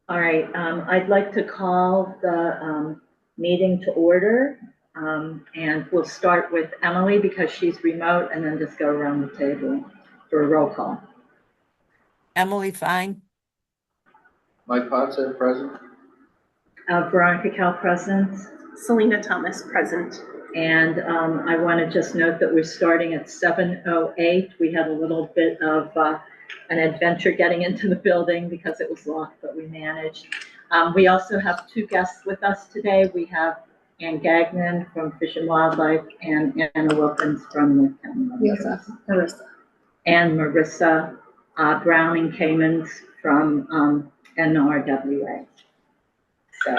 All right, I'd like to call the meeting to order. And we'll start with Emily because she's remote, and then just go around the table for a roll call. Emily Fine. Mike Potts, present. Veronica Cal present. Selena Thomas present. And I want to just note that we're starting at 7:08. We had a little bit of an adventure getting into the building because it was locked, but we managed. We also have two guests with us today. We have Ann Gagnon from Fish and Wildlife and Anna Wilkins from North County. Marissa. And Marissa Browning-Kamens from NRWA. So,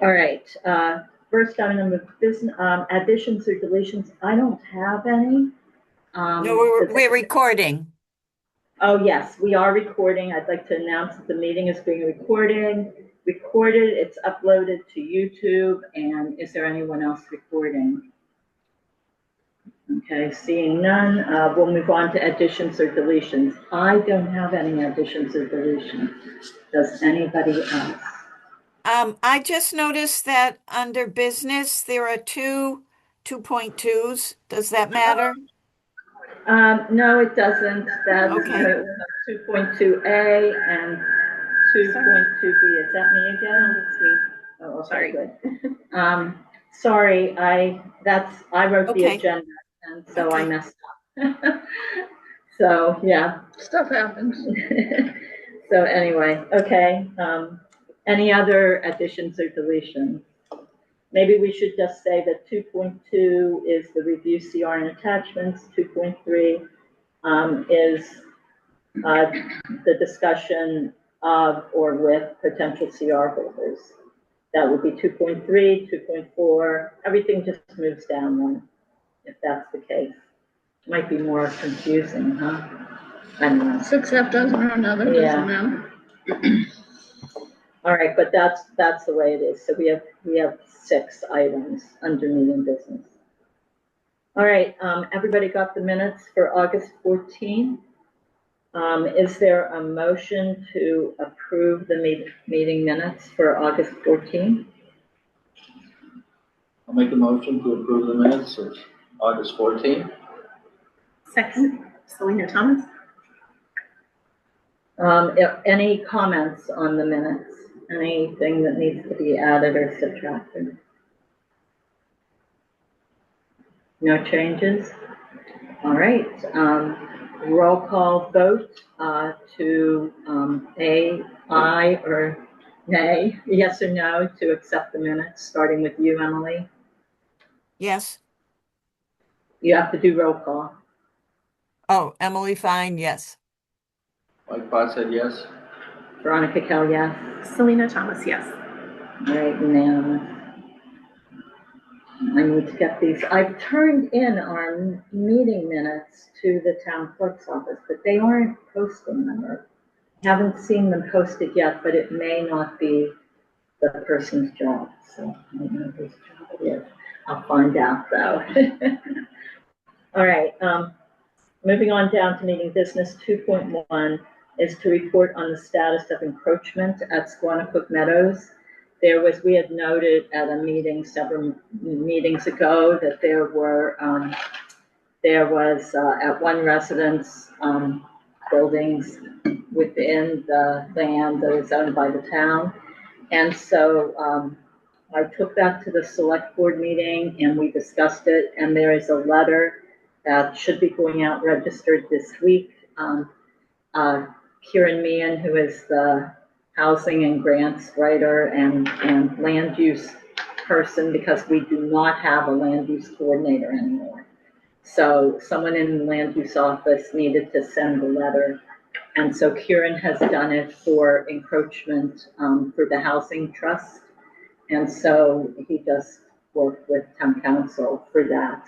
all right. First item of business, additions or deletions. I don't have any. No, we're recording. Oh, yes, we are recording. I'd like to announce that the meeting is being recorded. It's uploaded to YouTube. And is there anyone else recording? Okay, seeing none, we'll move on to additions or deletions. I don't have any additions or deletions. Does anybody else? I just noticed that under business, there are two 2.2s. Does that matter? No, it doesn't. That's Okay. 2.2A and 2.2B. Is that me again? It's me. Oh, okay, Sorry. good. Sorry, I wrote the Okay. agenda, and so I Okay. messed up. So, yeah. Stuff happens. So anyway, okay. Any other additions or deletions? Maybe we should just say that 2.2 is the review CR and attachments. 2.3 is the discussion of or with potential CR holders. That would be 2.3, 2.4. Everything just moves down one, if that's the case. Might be more confusing, huh? I don't know. 6F doesn't or another Yeah. doesn't matter. All right, but that's the way it is. So we have 6 items under meeting business. All right, everybody got the minutes for August 14th. Is there a motion to approve the meeting minutes for August 14th? I'll make a motion to approve the minutes of August 14th. Second, Selena Thomas. Any comments on the minutes? Anything that needs to be added or subtracted? No changes? All right, roll call vote to aye or nay, yes or no, to accept the minutes, starting with you, Emily. Yes. You have to do roll call. Oh, Emily Fine, yes. Mike Potts said yes. Veronica Kell, yes. Selena Thomas, yes. All right, unanimous. I need to get these. I've turned in our meeting minutes to the town clerk's office, but they aren't posting them. I haven't seen them posted yet, but it may not be the person's job. So I don't know whose job it is. I'll find out though. All right, moving on down to meeting business. 2.1 is to report on the status of encroachment at Squanicook Meadows. We had noted at a meeting several meetings ago that there was at one residence buildings within the land that is owned by the town. And so I took that to the select board meeting and we discussed it, and there is a letter that should be going out registered this week. Kieran Meehan, who is the housing and grants writer and land use person, because we do not have a land use coordinator anymore. So someone in the land use office needed to send the letter. And so Kieran has done it for encroachment for the housing trust. And so he just worked with town council for that.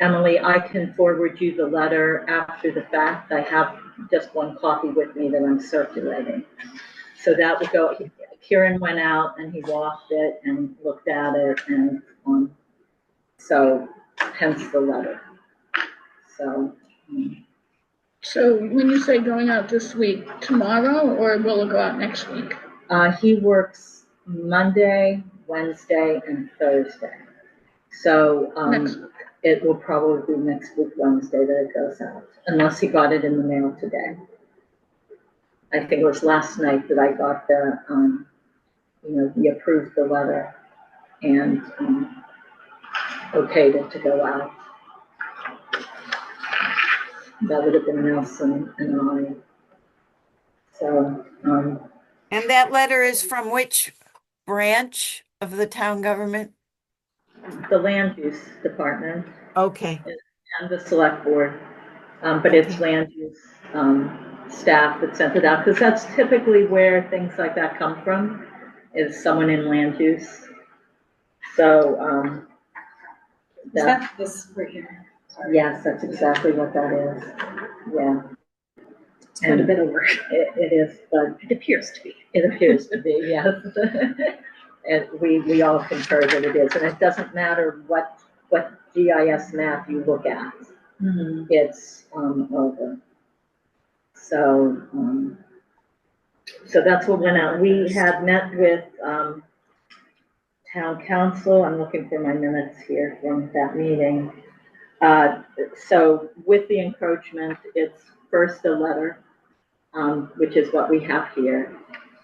Emily, I can forward you the letter after the fact. I have just one copy with me that I'm circulating. So that would go, Kieran went out and he walked it and looked at it, and so hence the letter. So So when you say going out this week, tomorrow, or will it go out next week? He works Monday, Wednesday, and Thursday. So, Next week. it will probably be next week, Wednesday, that it goes out, unless he got it in the mail today. I think it was last night that I got the, he approved the letter and, okayed it to go out. That would have been Nelson and I. So, And that letter is from which branch of the town government? the land use department Okay, and the select board, but it's Okay. land use, staff that sent it out, because that's typically where things like that come from, is someone in land use. So, Is that, that this right here? Sorry. yes, that's exactly what that is, yeah. It's quite a bit of work. It is, but It appears to be. it appears to be, yes. And we all concur that it is, and it doesn't matter what GIS map you look at, it's, over. So, so that's what went out. We had met with, town council. I'm looking for my minutes here from that meeting. So with the encroachment, it's first a letter, which is what we have here.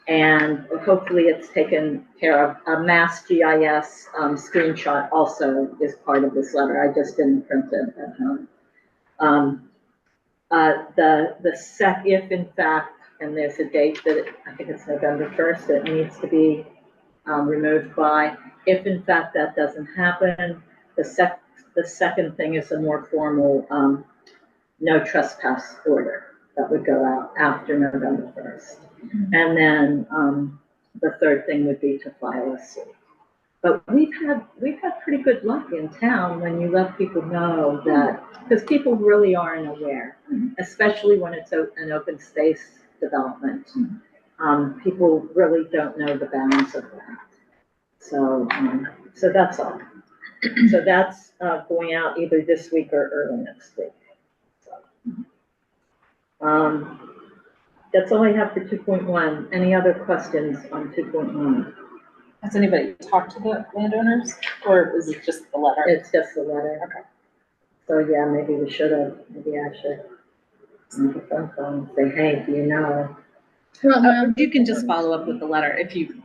And hopefully it's taken care of. A Mass GIS, screenshot also is part of this letter. I just didn't print it at home. If in fact, and there's a date that I think it's November 1st, it needs to be removed by. If in fact that doesn't happen, the second thing is a more formal no trespass order that would go out after November 1st. And then the third thing would be to file a suit. But we've had pretty good luck in town when you let people know that, because people really aren't aware, especially when it's an open space development. People really don't know the bounds of that. So, so that's all. So that's going out either this week or early next week. So, that's all I have for 2.1. Any other questions on 2.1? Has anybody talked to the landowners, or is it just the letter? It's just a letter. Okay. So yeah, maybe we should have, maybe I should make a phone call and say, hey, do you know? Well, You can just follow up with the letter. If you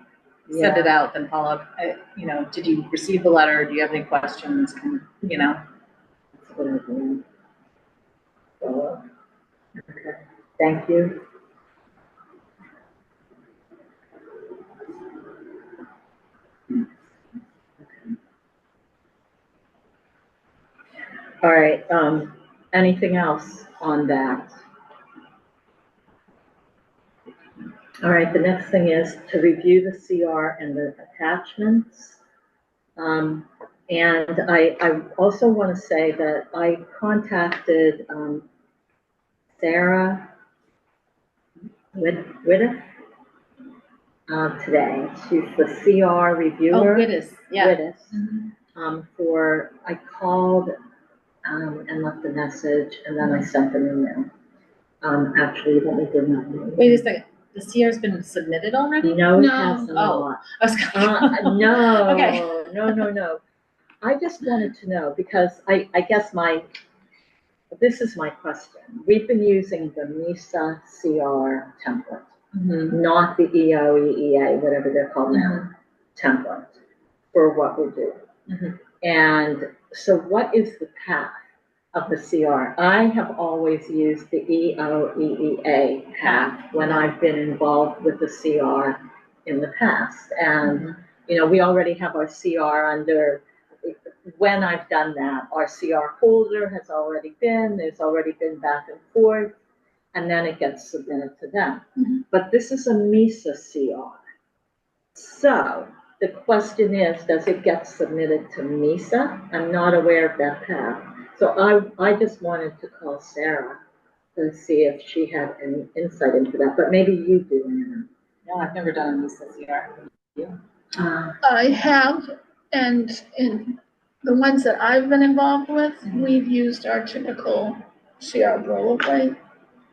send it out, then follow up. Did you receive the letter? Do you have any questions? That's what I'm doing. So, okay, thank you. All right, anything else on that? All right, the next thing is to review the CR and the attachments. And I also want to say that I contacted Sarah Widdith today. She's the CR reviewer. Wittes, yeah. Widdith. I called and left a message, and then I sent an email. Actually, let me do that. Wait a second. The CR's been submitted already? No, it No. hasn't. Oh. I was No, Okay. no. I just wanted to know, because I guess this is my question. We've been using the MISA CR template, not the EOEEA, whatever they're called now, template for what we're doing. And so what is the path of the CR? I have always used the EOEEA path when I've been involved with the CR in the past. And, we already have our CR under, when I've done that, our CR folder has already been, there's already been back and forth, and then it gets submitted to them. But this is a MISA CR. So the question is, does it get submitted to MISA? I'm not aware of that path. So I just wanted to call Sarah to see if she had any insight into that, but maybe you do, Anna. No, I've never done this CR. I have, and in the ones that I've been involved with, we've used our typical CR boilerplate.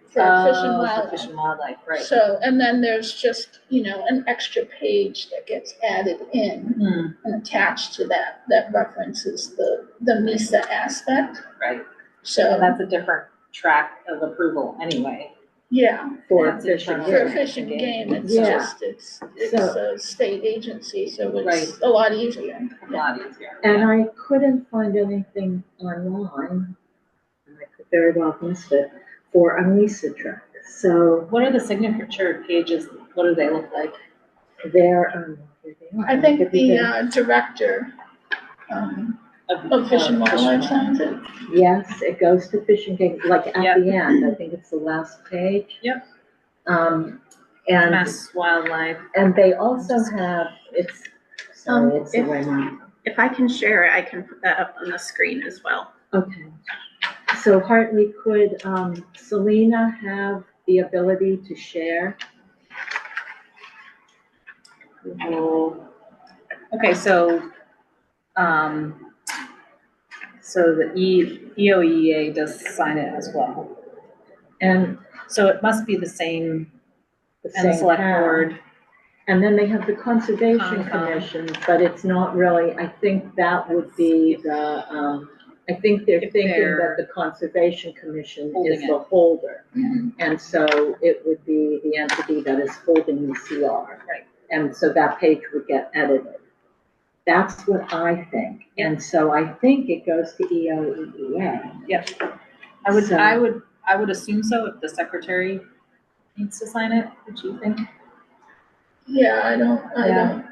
for Fish and Oh, for Wildlife. Fish and Wildlife, right. So, and then there's just, an extra page that gets added in Hmm, and attached to that references the MISA aspect. right. And So, that's a different track of approval anyway. yeah, For That's fish and internal. for game. Fish and Game, it's Yeah. just, it's So- a state agency, so it's Right. a lot easier. A lot easier. And I couldn't find anything online, and I could very well missed it, for a MISA track. So What are the signature pages? What do they look like? there, here they are. I think Could be the director, of Fish and Wildlife signs it. Yes, it goes to Fish and Game, like at Yep. the end, I think it's the last page. Yep. And, Mass Wildlife. and they also have, sorry, it's the if- way my, If I can share it, I can put that up on the screen as well. okay. So Hartley, could, Selena have the ability to share? Okay, so the EOEA does sign it as well. And So it must be the same, the and the same select town. board. And then they have the Conservation Concom. Commission, but it's not really, I think that would be I think they're If thinking they're that the Conservation Commission holding is the holder. And so it would be the entity that is holding the CR. Right. And so that page would get edited. That's what I think. And so I think it goes to EOEA. Yep. So- I would assume so if the secretary needs to sign it, would you think? Yeah, I don't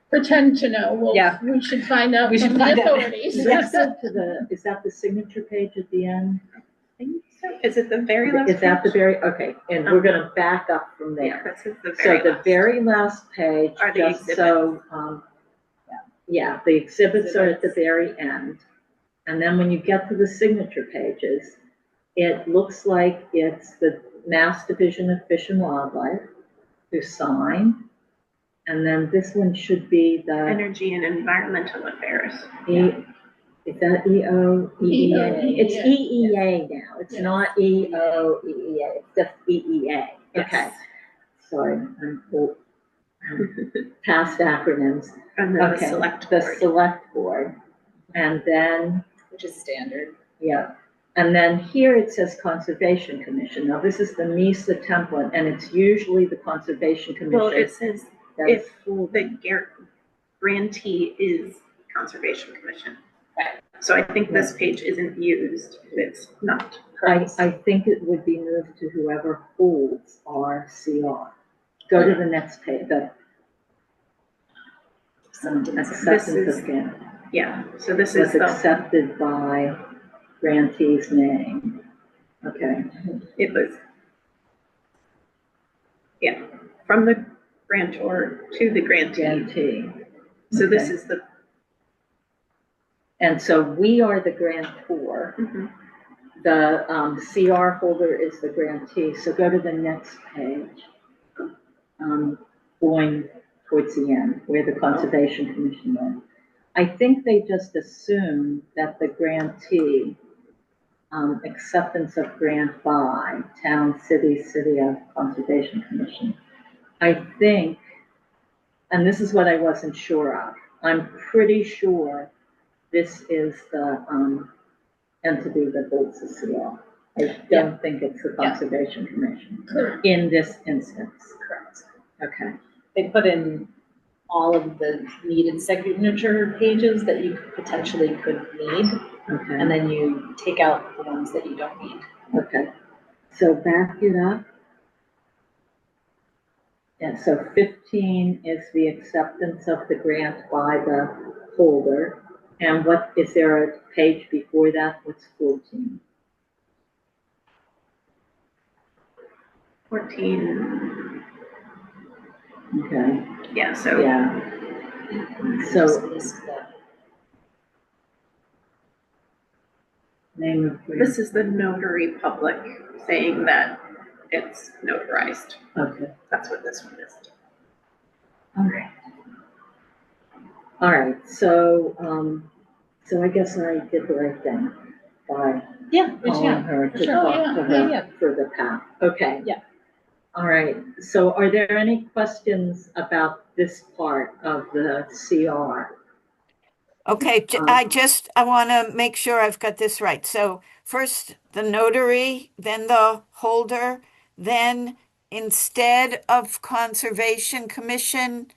pretend to know. Yeah. We should find out We should from the find out. authorities. Is that the signature page at the end? Is it the very last? Is that the page? very, okay, and we're gonna back up from Yeah, there. this is the So very the last. very last page, Are the just so, yeah, the exhibits are at the very end. And then when you get to the signature pages, it looks like it's the Mass Division of Fish and Wildlife who sign. And then this one should be the, Energy and Environmental Affairs. is that EOEA? It's EOEA. EEA now, it's Yeah. not EOEA, it's just EEA, okay. Yes. Sorry, I'm past acronyms. And then the Okay, Select the Board. select board. And then, Which is standard. yeah, and then here it says Conservation Commission. Now, this is the MISA template, and it's usually the Conservation Well, Commission it says that is if the grantee is Conservation Commission. Right. So I think this page isn't used if it's not. I think it would be moved to whoever holds our CR. Go to the next page, the acceptance is- of grant. Yeah, so this Was is the, accepted by grantee's name. Okay, it was, yeah, from the grantor to the grantee. grantee. So this Okay. is the, And so we are the grantor. mhm. The CR holder is the grantee, so go to the next page. Going towards the end, where the Conservation Commission is. I think they just assume that the grantee, acceptance of grant by town, city of Conservation Commission. I think, and this is what I wasn't sure of, I'm pretty sure this is the, entity that holds the CR. I don't think it's the Yeah. Conservation Commission Correct. in this instance. Correct. Okay, They put in all of the needed signature pages that you potentially could need, and okay, then you take out the ones that you don't need. okay. So back it up. And so 15 is the acceptance of the grant by the holder. And what, is there a page before that? What's 14? 14, Okay, yeah, so yeah. So Just list the- name of grant, this is the notary public saying that it's notarized. okay, That's what this one is. all right. All right, so, so I guess I did the right thing by Yeah, calling her to Sure. talk Oh, yeah, to yeah, her yeah. for the path. Okay. Yeah. All right. So are there any questions about this part of the CR? Okay, Um, I want to make sure I've got this right. So first the notary, then the holder, then instead of Conservation Commission,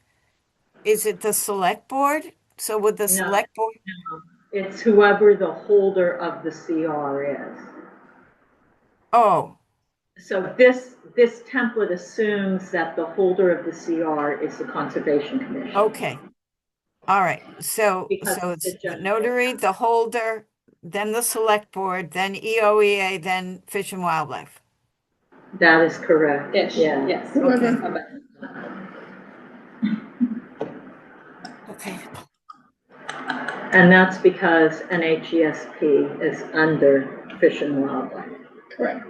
is it the select board? So would the No. select board? It's whoever the holder of the CR is. Oh, So this template assumes that the holder of the CR is the Conservation Commission. okay. All right. So Because it's the the general- notary, the holder, then the select board, then EOEA, then Fish and Wildlife. That is correct. Ish, Yeah. yes. Whoever. Okay. Okay. And that's because NHESP is under Fish and Wildlife. Correct.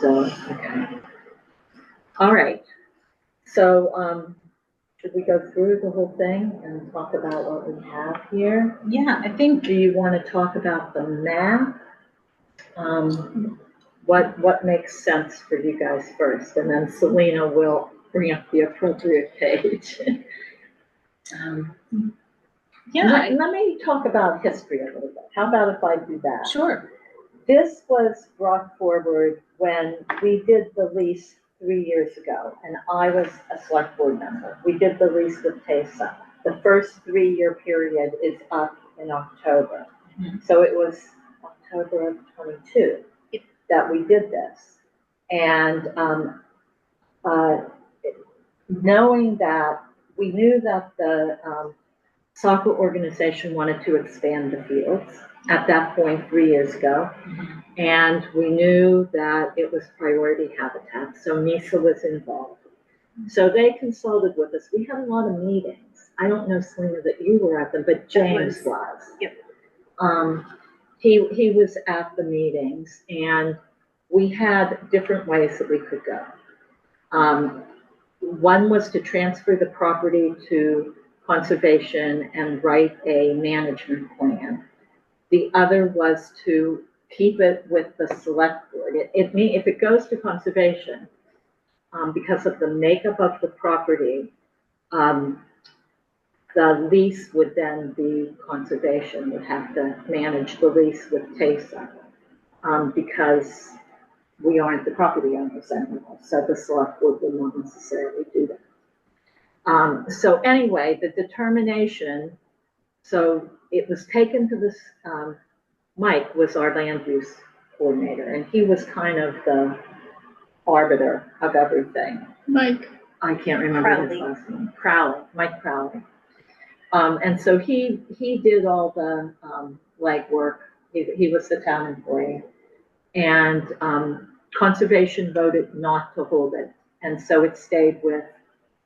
Okay. All right. So, should we go through the whole thing and talk about what we have here? Yeah, I think, Do you want to talk about the map? What makes sense for you guys first? And then Selena will bring up the appropriate page. yeah, Let me talk about history a little bit. How about if I do that? sure. This was brought forward when we did the lease 3 years ago, and I was a select board member. We did the lease with TESA. The first 3-year period is up in October. Mhm. So it was October of '22 that we did this. And knowing that, we knew that the soccer organization wanted to expand the fields at that point 3 years ago. And we knew that it was priority habitat, so NISA was involved. So they consulted with us. We had a lot of meetings. I don't know, Selena, that you were at them, but James was. Yep. He was at the meetings, and we had different ways that we could go. One was to transfer the property to conservation and write a management plan. The other was to keep it with the select board. If it goes to conservation, because of the makeup of the property, the lease would then be conservation, would have to manage the lease with TESA, because we aren't the property owners anymore, so the select board would not necessarily do that. So anyway, the determination, so it was taken to this, Mike was our land use coordinator, and he was kind of the arbiter of everything. Mike. I can't remember his last name. Crowley, Mike Crowley. And so he did all the legwork. He was the town employee. And conservation voted not to hold it. And so it stayed with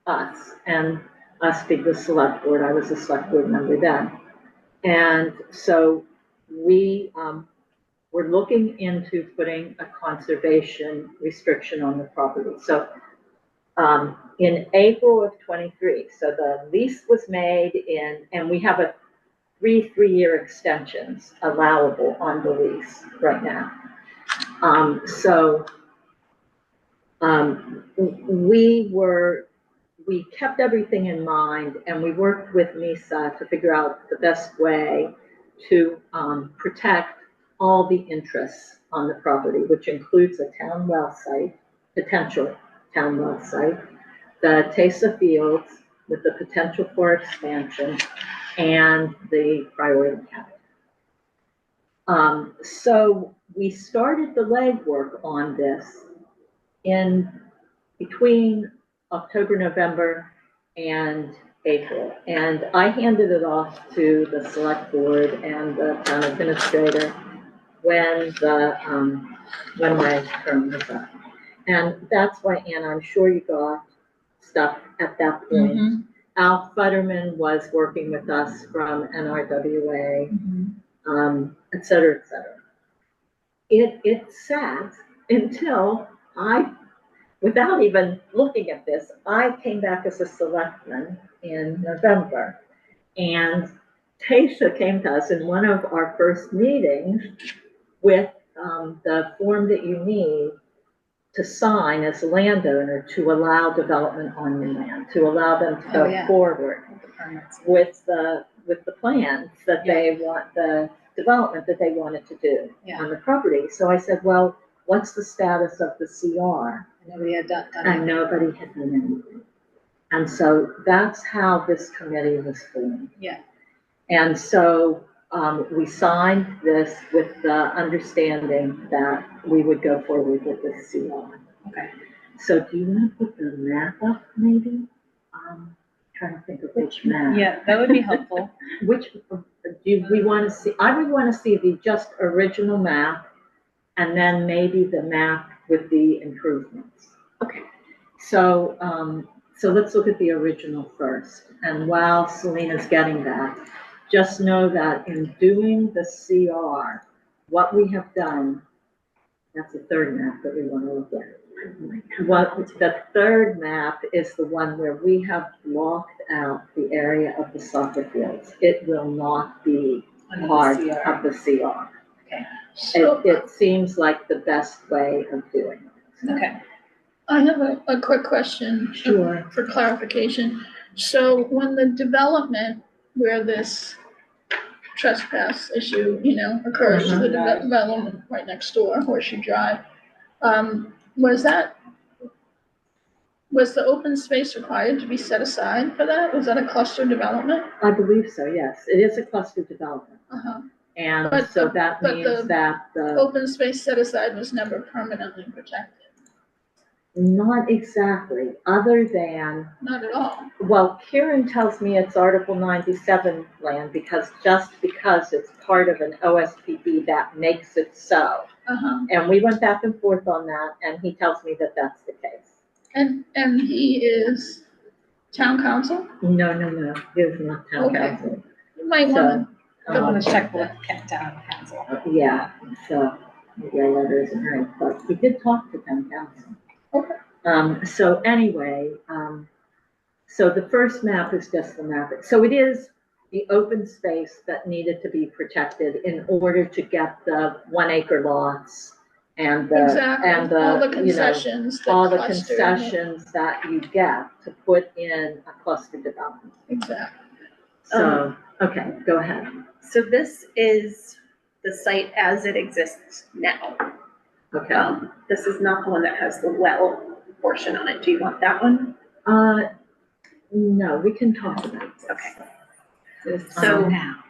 us, and us being the select board. I was a select board member then. And so we were looking into putting a conservation restriction on the property. So in April of '23, so the lease was made and we have a three-year extensions allowable on the lease right now. We kept everything in mind, and we worked with NISA to figure out the best way to protect all the interests on the property, which includes a town well site, potential town well site, the TESA fields with the potential for expansion, and the priority habitat. So we started the legwork on this in between October, November, and April. And I handed it off to the select board and the town administrator when my term was up. And that's why, Anna, I'm sure you got stuff at that point. Mm-hmm. Al Futterman was working with us from NRWA, et cetera, et cetera. It sat until without even looking at this, I came back as a selectman in November, and Tasha came to us in one of our first meetings with the form that you need to sign as a landowner to allow development on your land, to allow them to Oh, go yeah. forward The permits. with the plans that they want, the development that they wanted to do Yeah. on the property. So I said, well, what's the status of the CR? Nobody had done And it. nobody had done anything. And so that's how this committee was formed. Yeah. And so we signed this with the understanding that we would go forward with the CR. Okay. So do you want to put the map up, maybe? Trying to think of which map. Yeah, that would be helpful. Which, do we want to see? I would want to see the just original map and then maybe the map with the improvements. Okay. So, so let's look at the original first. And while Selena's getting that, just know that in doing the CR, what we have done, that's the third map that we want to look at. What, the third map is the one where we have blocked out the area of the soccer fields. It will not be Under part the CR. of the CR. So It seems like the best way of doing it. Okay. I have a quick question. Sure. For clarification. So when the development where this trespass issue, occurs, the development right next door, Horseshoe Drive, was the open space required to be set aside for that? Was that a cluster development? I believe so, yes. It is a cluster development. Uh-huh. And But so the- that but means the- that the, Open space set aside was never permanently protected, not exactly, other than, not at all. well, Kieran tells me it's Article 97 land because it's part of an OSPD that makes it so. Uh-huh. And we went back and forth on that, and he tells me that that's the case. And he is town council? No, he is not town Okay. council. You might So, wanna, I want to check with town council. Yeah, so maybe our letter isn't right, but we did talk to town council. Okay. So anyway, so the first map is just the map. So it is the open space that needed to be protected in order to get the 1 acre lots and the, exactly, and all the the, concessions, the all the cluster. concessions that you get to put in a cluster development. Exactly. So, okay, go ahead. So this is the site as it exists now. Okay. This is not the one that has the well portion on it. Do you want that one? No, we can talk about this. Okay. So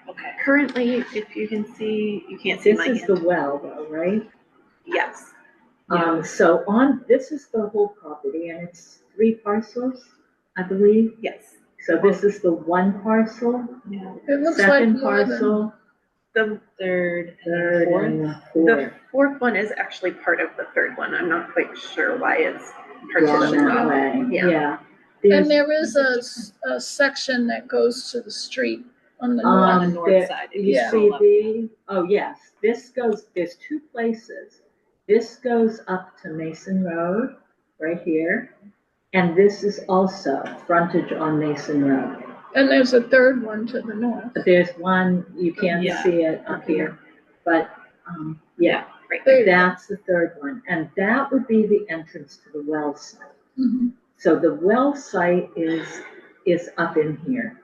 Okay. currently, if you can see, you can't see This my is the hand. well though, right? Yes. So this is the whole property and it's 3 parcels, I believe. Yes. So this is the 1 parcel, It looks like second more than, parcel, The Third third, and the the 4th. fourth one is actually part of the third one. I'm not quite sure why it's Drawn partitioned that off. way, Yeah. yeah. and There's, there is a section that goes to the street on the on the north. north there- side. You Yeah. see oh yes, this goes, there's 2 places. This goes up to Mason Road, right here. And this is also frontage on Mason Road. And there's a third one to the north. But there's one, you can't Yeah. see it up here, but, yeah, Right. There you go. that's the third one. And that would be the entrance to the well site. Mhm. So the well site is up in here.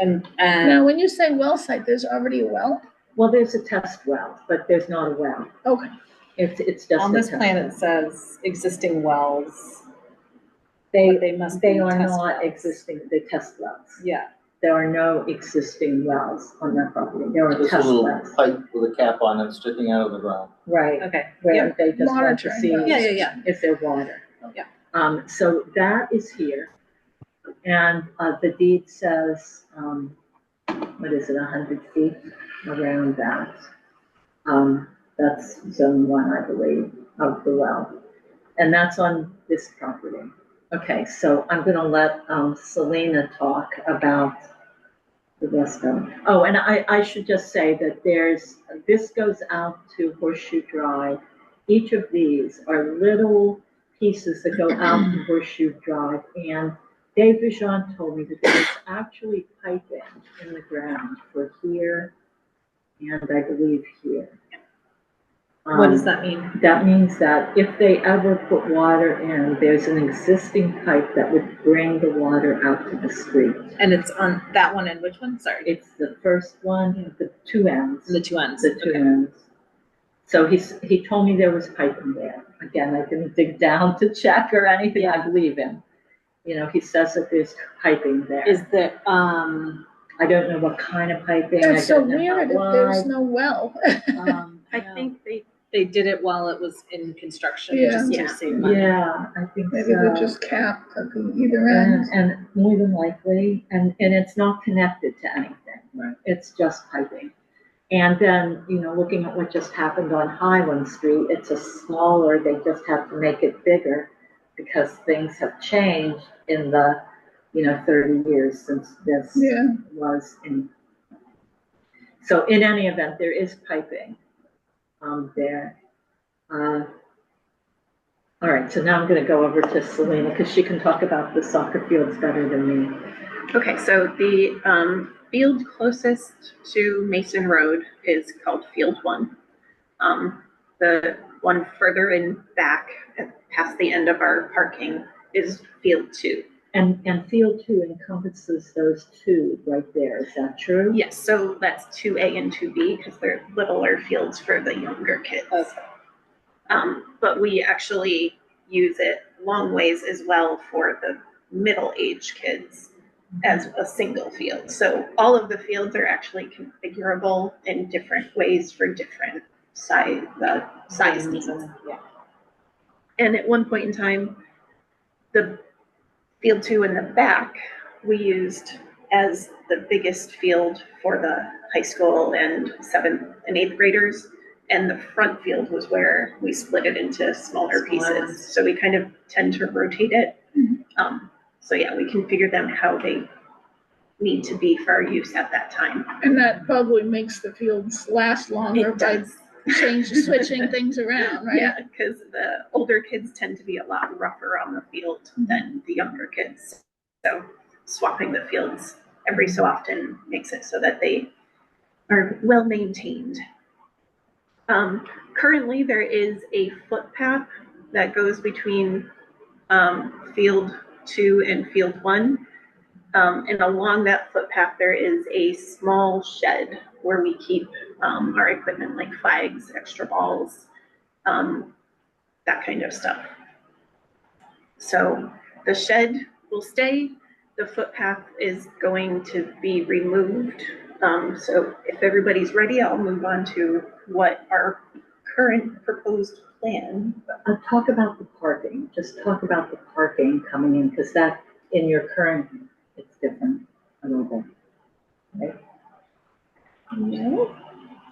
And Now, when you say well site, there's already a well? Well, there's a test well, but there's not a well. Okay. It's just on a this test plan, well. it says existing wells. They, but they must be they are test not wells. existing, they're test wells. Yeah. There are no existing wells on that property. There are Just a test little wells. pipe with a cap on it sticking out of the ground. Right, Okay. where they just want to Monitoring see wells. Yeah. if they're water. Yeah. So that is here. And the deed says, what is it, 100 feet around that. That's zone 1, I believe, of the well. And that's on this property. Okay, so I'm gonna let Selena talk about the rest of them. Oh, and I should just say that this goes out to Horseshoe Drive. Each of these are little pieces that go out to Horseshoe Drive, and Dave Bijan told me that there's actually piping in the ground for here and I believe here. What does Um, that mean? That means that if they ever put water in, there's an existing pipe that would bring the water out to the street. And it's on that one and which one? Sorry. It's the first one, the two ends. The two ends. The two Okay. ends. So he told me there was piping there. Again, I didn't dig down to check or anything. I believe him. You know, he says that there's piping there. Is the, I don't know what kind of piping. That's so I don't know how weird if there's wide. no well. I think they did it while it was in construction, Yeah. just Yeah. to save money. Yeah, I think Maybe they're so. just capped at the either end. And more than likely, and it's not connected to anything. Right. It's just piping. And then, you know, looking at what just happened on Highland Street, it's a smaller, they just have to make it bigger because things have changed in the, 30 years since this Yeah. was in. So in any event, there is piping, there. All right, so now I'm gonna go over to Selena, because she can talk about the soccer fields better than me. Okay, so the field closest to Mason Road is called Field 1. The one further in back, past the end of our parking, is Field 2. And Field 2 encompasses those two right there, is that true? Yes, so that's 2A and 2B because they're littler fields for the younger kids. Okay. But we actually use it long ways as well for the middle-aged kids as a single field. So all of the fields are actually configurable in different ways for different size needs. Yeah. And at one point in time, the Field 2 in the back, we used as the biggest field for the high school and 7th and 8th graders. And the front field was where we split it into smaller pieces. So we kind of tend to rotate it. So yeah, we configure them how they need to be for our use at that time. And that probably makes the fields last longer It by does. switching things around, right? Yeah, because the older kids tend to be a lot rougher on the field than the younger kids. So swapping the fields every so often makes it so that they are well maintained. Currently, there is a footpath that goes between Field 2 and Field 1. And along that footpath, there is a small shed where we keep our equipment like flags, extra balls, that kind of stuff. So the shed will stay. The footpath is going to be removed. So if everybody's ready, I'll move on to what our current proposed plan. Talk about the parking, just talk about the parking coming in, because that, in your current, it's different a little bit, right? No,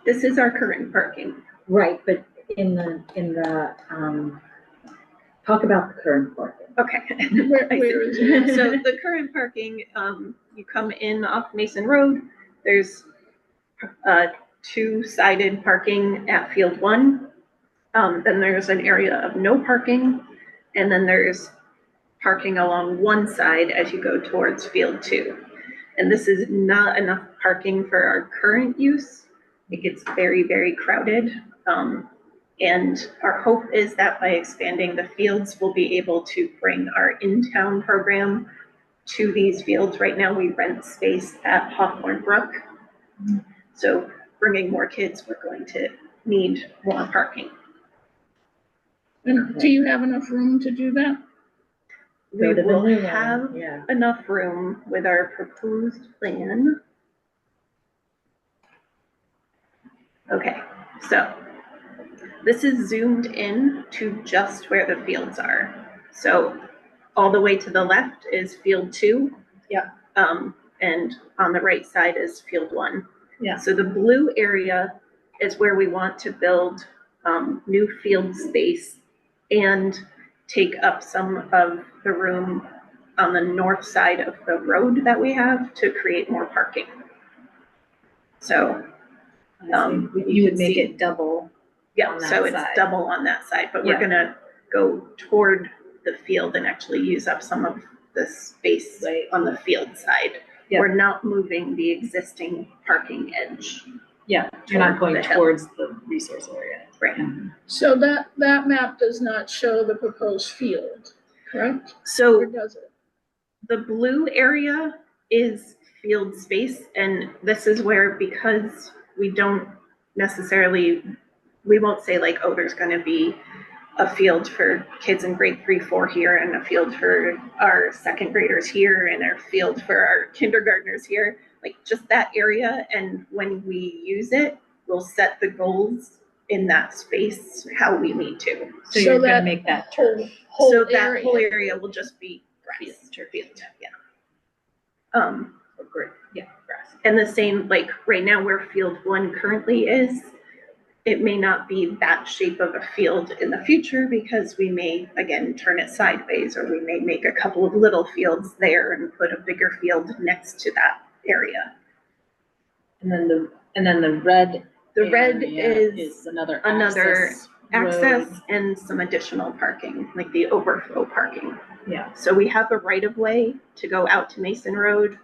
this is our current parking. Right, but in the, talk about the current parking. Okay. Where is it? So the current parking, you come in off Mason Road, there's two-sided parking at Field 1. Then there's an area of no parking, and then there's parking along one side as you go towards Field 2. And this is not enough parking for our current use. It gets very, very crowded. And our hope is that by expanding the fields, we'll be able to bring our in-town program to these fields. Right now, we rent space at Hawthorne Brook. So bringing more kids, we're going to need more parking. And do you have enough room to do that? We Go to the will new one, have yeah. enough room with our proposed plan. Okay, so this is zoomed in to just where the fields are. So all the way to the left is Field 2. Yeah. And on the right side is Field 1. Yeah. So the blue area is where we want to build new field space and take up some of the room on the north side of the road that we have to create more parking. So You would make it double. yeah, on that so it's side. double on that side, but we're Yeah. gonna go toward the field and actually use up some of the space Right. on the field side. Yeah. We're not moving the existing parking edge. Yeah, you're not toward going the hill. towards the resource area. Right. So that map does not show the proposed field, correct? Or So does it? the blue area is field space, and this is where, because we don't necessarily, we won't say like, oh, there's gonna be a field for kids in grade 3, 4 here, and a field for our second graders here, and a field for our kindergartners here, like just that area. And when we use it, we'll set the goals in that space how we need to. So you're gonna that make that turf. Whole So that area. whole area will just be grass, field, yeah. Oh, great, yeah, grass. And the same, like right now where field 1 currently is, it may not be that shape of a field in the future, because we may, again, turn it sideways, or we may make a couple of little fields there and put a bigger field next to that area. And then the red The red area is another another access road. and some additional parking, like the overflow parking. Yeah, So we have a right of way to go out to Mason Road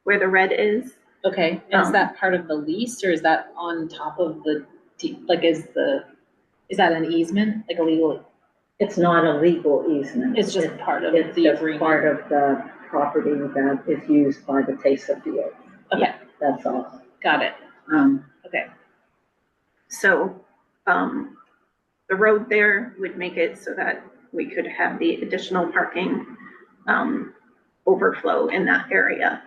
where the red is. okay, and is Um, that part of the lease, or is that on top of the, like, is that an easement, like a legal, It's not a legal easement. it's just part of It's the just agreement? part of the property that is used by the Tesa Field. Okay, That's all. got it, okay. So, the road there would make it so that we could have the additional parking, overflow in that area.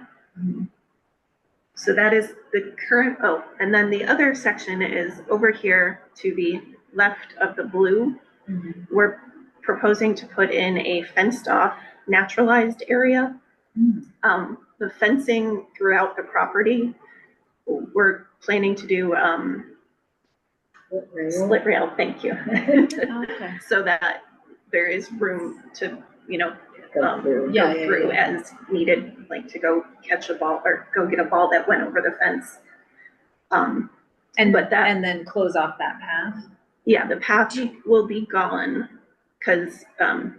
So that is the current, oh, and then the other section is over here to the left of the blue. Mhm. We're proposing to put in a fenced off naturalized area. The fencing throughout the property, we're planning to do, split rail, thank you. Okay. So that there is room to, Go through. Yeah, go yeah, through yeah. as needed, like to go catch a ball or go get a ball that went over the fence. And But that- and then close off that path? Yeah, the path will be gone, because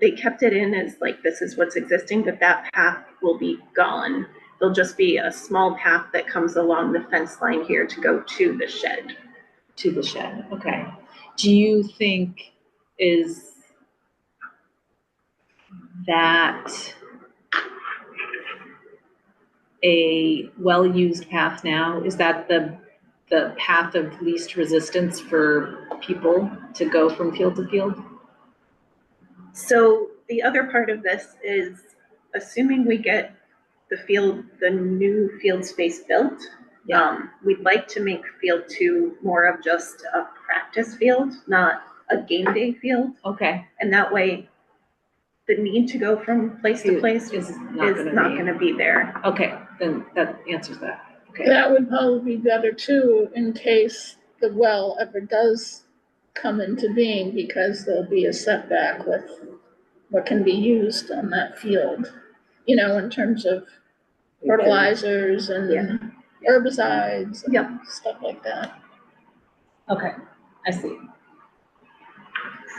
they kept it in as like, this is what's existing, but that path will be gone. There'll just be a small path that comes along the fence line here to go to the shed. To the shed, okay. Do you think is that a well-used path now? Is that the path of least resistance for people to go from field to field? So the other part of this is, assuming we get the new field space built, we'd like to make field 2 more of just a practice field, not a game day field. Okay. And that way, the need to go from place to place Is is not not gonna be there. Okay, then that answers that. Okay. That would probably be better too, in case the well ever does come into being, because there'll be a setback with what can be used on that field, in terms of fertilizers and herbicides Yep. and stuff like that. Okay, I see.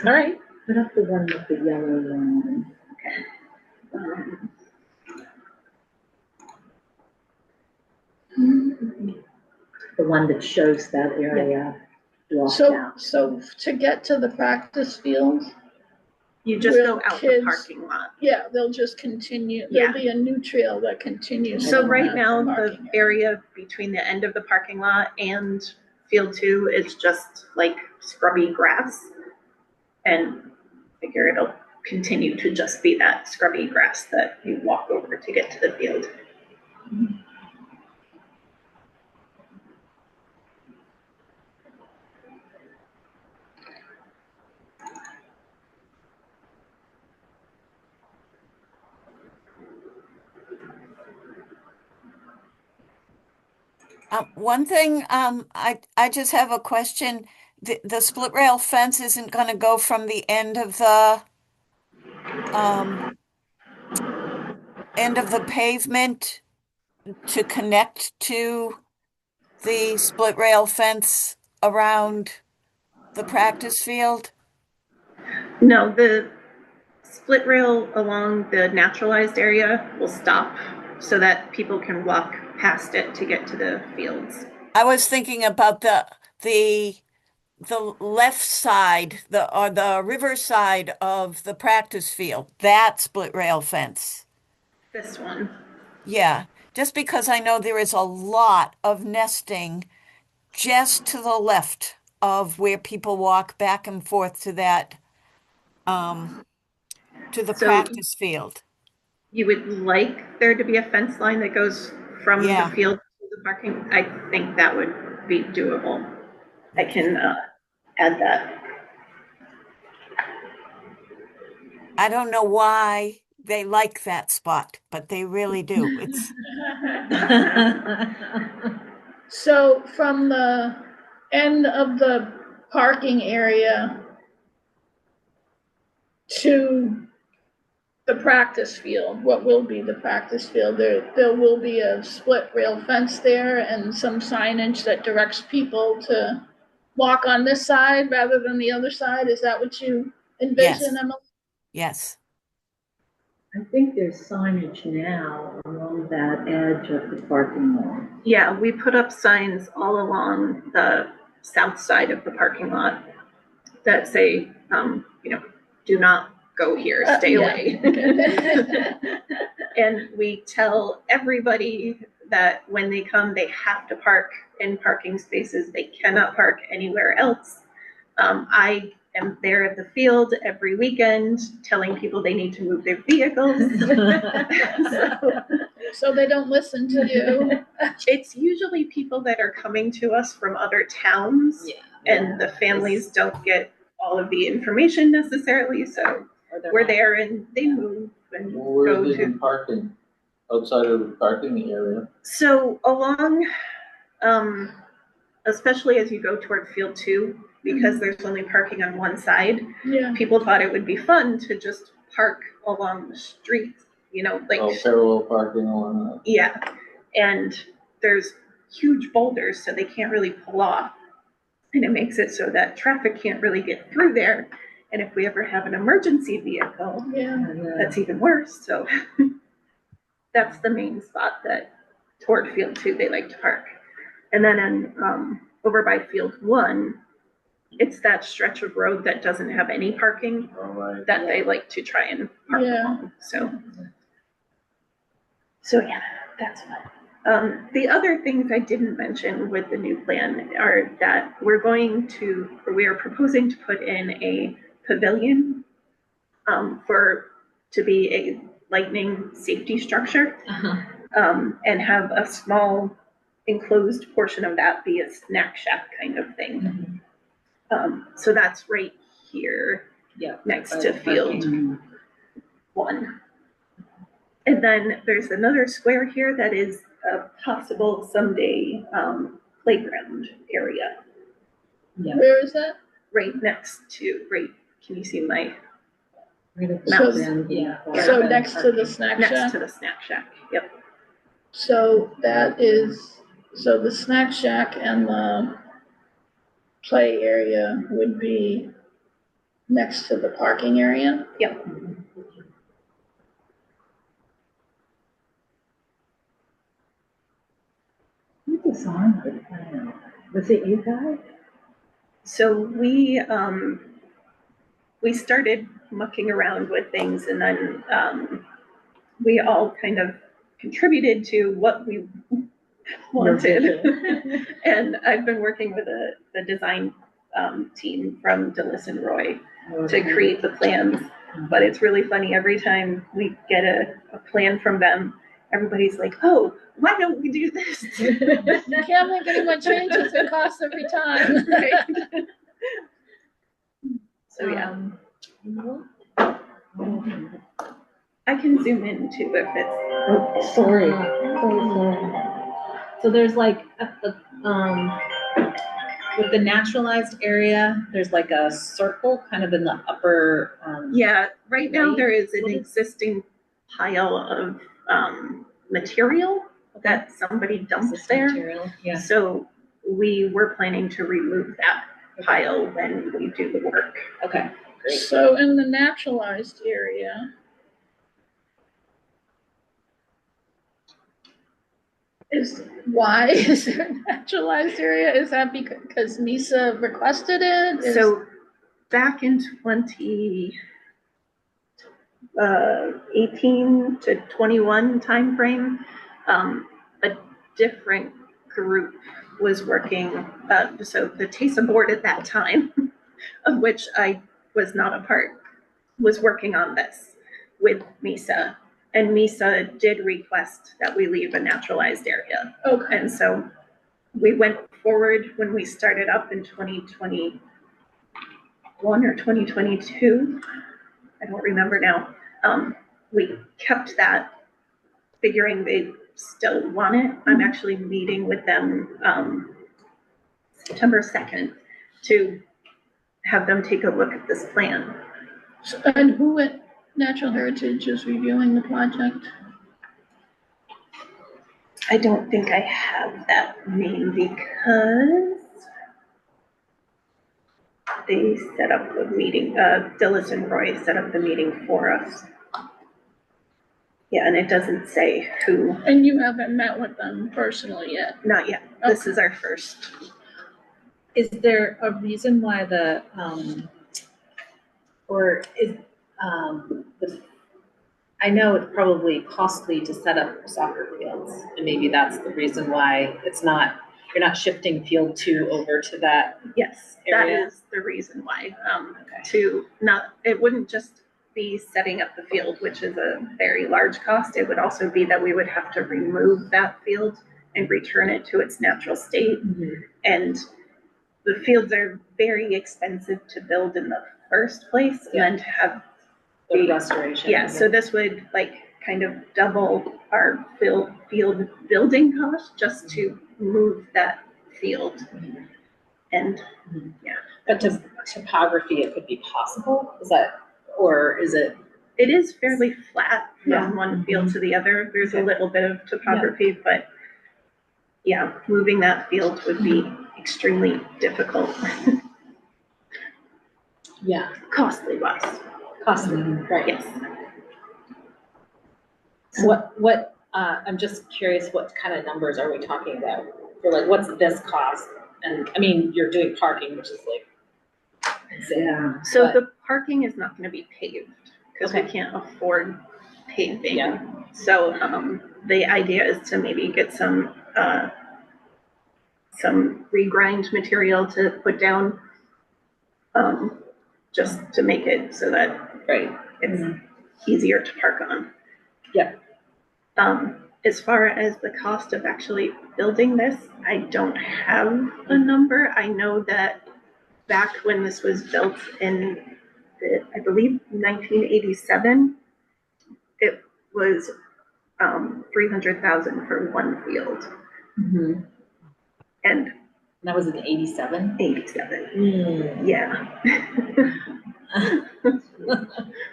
All right. Put up the one with the yellow line. Um, The one that shows that area blocked So, out. so to get to the practice field, You just Will go out the kids- parking lot. yeah, they'll just continue, Yeah. there'll be a new trail that continues. So from right that now, the parking area between the end of the parking lot and field 2 is just like scrubby grass. And I figure it'll continue to just be that scrubby grass that you walk over to get to the field. One thing, I just have a question. The split rail fence isn't going to go from the um, end of the pavement to connect to the split rail fence around the practice field? No, the split rail along the naturalized area will stop so that people can walk past it to get to the fields. I was thinking about the left side, the river side of the practice field, that split rail fence. This one. Yeah, just because I know there is a lot of nesting just to the left of where people walk back and forth to that to the So practice field. you would like there to be a fence line that goes from Yeah. the field to the parking? I think that would be doable. I can add that. I don't know why they like that spot, but they really do. It's So from the end of the parking area to the practice field, what will be the practice field, there will be a split rail fence there and some signage that directs people to walk on this side rather than the other side. Is that what you envision, Yes. Emily? yes. I think there's signage now along that edge of the parking lot. Yeah, we put up signs all along the south side of the parking lot that say, do not go here, stay Yeah. away. And we tell everybody that when they come, they have to park in parking spaces. They cannot park anywhere else. I am there at the field every weekend telling people they need to move their vehicles. So they don't listen to you. It's usually people that are coming to us from other towns, and the families don't get all of the information necessarily, so we're there and they move and Well, where go is to. the parking? Outside of the parking area? So along, especially as you go toward field 2, because there's only parking on one side, Yeah. people thought it would be fun to just park along the street, like. Oh, parallel parking along that. Yeah, and there's huge boulders, so they can't really pull off. And it makes it so that traffic can't really get through there. And if we ever have an emergency vehicle, Yeah. that's even worse. So that's the main spot that toward field 2 they like to park. And then over by field 1, it's that stretch of road that doesn't have any parking All right. that they like to try and park Yeah. along. So yeah, that's fun. The other things I didn't mention with the new plan are that we are proposing to put in a pavilion to be a lightning safety structure, and have a small enclosed portion of that be a snack shack kind of thing. So that's right here, next to field 1. And then there's another square here that is a possible someday playground area. Where is that? Right next to, can you see my, So- Yeah. So next to the snack next shack? to the snack shack, yep. So so the snack shack and the play area would be next to the parking area? Yep. Who designed the plan? Was it you guys? So we started mucking around with things, and then we all kind of contributed to what we wanted. And I've been working with the design team from Dillis and Roy to create the plans. But it's really funny, every time we get a plan from them, everybody's like, oh, why don't we do this? You can't make any more changes, it costs every time. Right. So yeah, I can zoom in too if it's. Oh, sorry. So there's like, at the, with the naturalized area, there's like a circle kind of in the upper, Yeah, right now Right. there is an What is- existing pile of material that somebody dumped there. material. Yeah. So we were planning to remove that pile when we do the work. Okay. great. So in the naturalized area, why is there a naturalized area? Is that because NISA requested it? So back in 2018 to 21 timeframe, a different group was working, so the TASA board at that time, of which I was not a part, was working on this with MISA. And MISA did request that we leave a naturalized area. Okay, And so we went forward when we started up in 2021 or 2022. I don't remember now. We kept that, figuring they still want it. I'm actually meeting with them September 2nd to have them take a look at this plan. and who at Natural Heritage is reviewing the project? I don't think I have that name because they set up the meeting, Dillis and Roy set up the meeting for us. Yeah, and it doesn't say who, And you haven't met with them personally yet? not yet. This is our first. Is there a reason why the, or is, I know it's probably costly to set up soccer fields, and maybe that's the reason why it's not, you're not shifting field 2 over to that. Yes, that Area? is the reason why, Okay. to not, it wouldn't just be setting up the field, which is a very large cost. It would also be that we would have to remove that field and return it to its natural state. And the fields are very expensive to build in the first place, and then to have, The restoration. yeah, so this would like kind of double our field building cost just to move that field. And But to topography, it could be possible, is that, or is it? it is fairly flat Yeah. from one field to the other. There's a Okay. little bit of topography, but yeah, moving that field would be extremely difficult, Yeah. costly wise. Costly, right. Yes. I'm just curious, what kind of numbers are we talking about? For like, what's this cost? And, I mean, you're doing parking, which is like insane. So But- the parking is not gonna be paved because we Okay. can't afford paving. Yeah. So, the idea is to maybe get some regrind material to put down, just to make it so that Right. it's easier to park on. Yeah. As far as the cost of actually building this, I don't have a number. I know that back when this was built in, I believe 1987, it was 300,000 for one field, And and that was in 87? 87, yeah.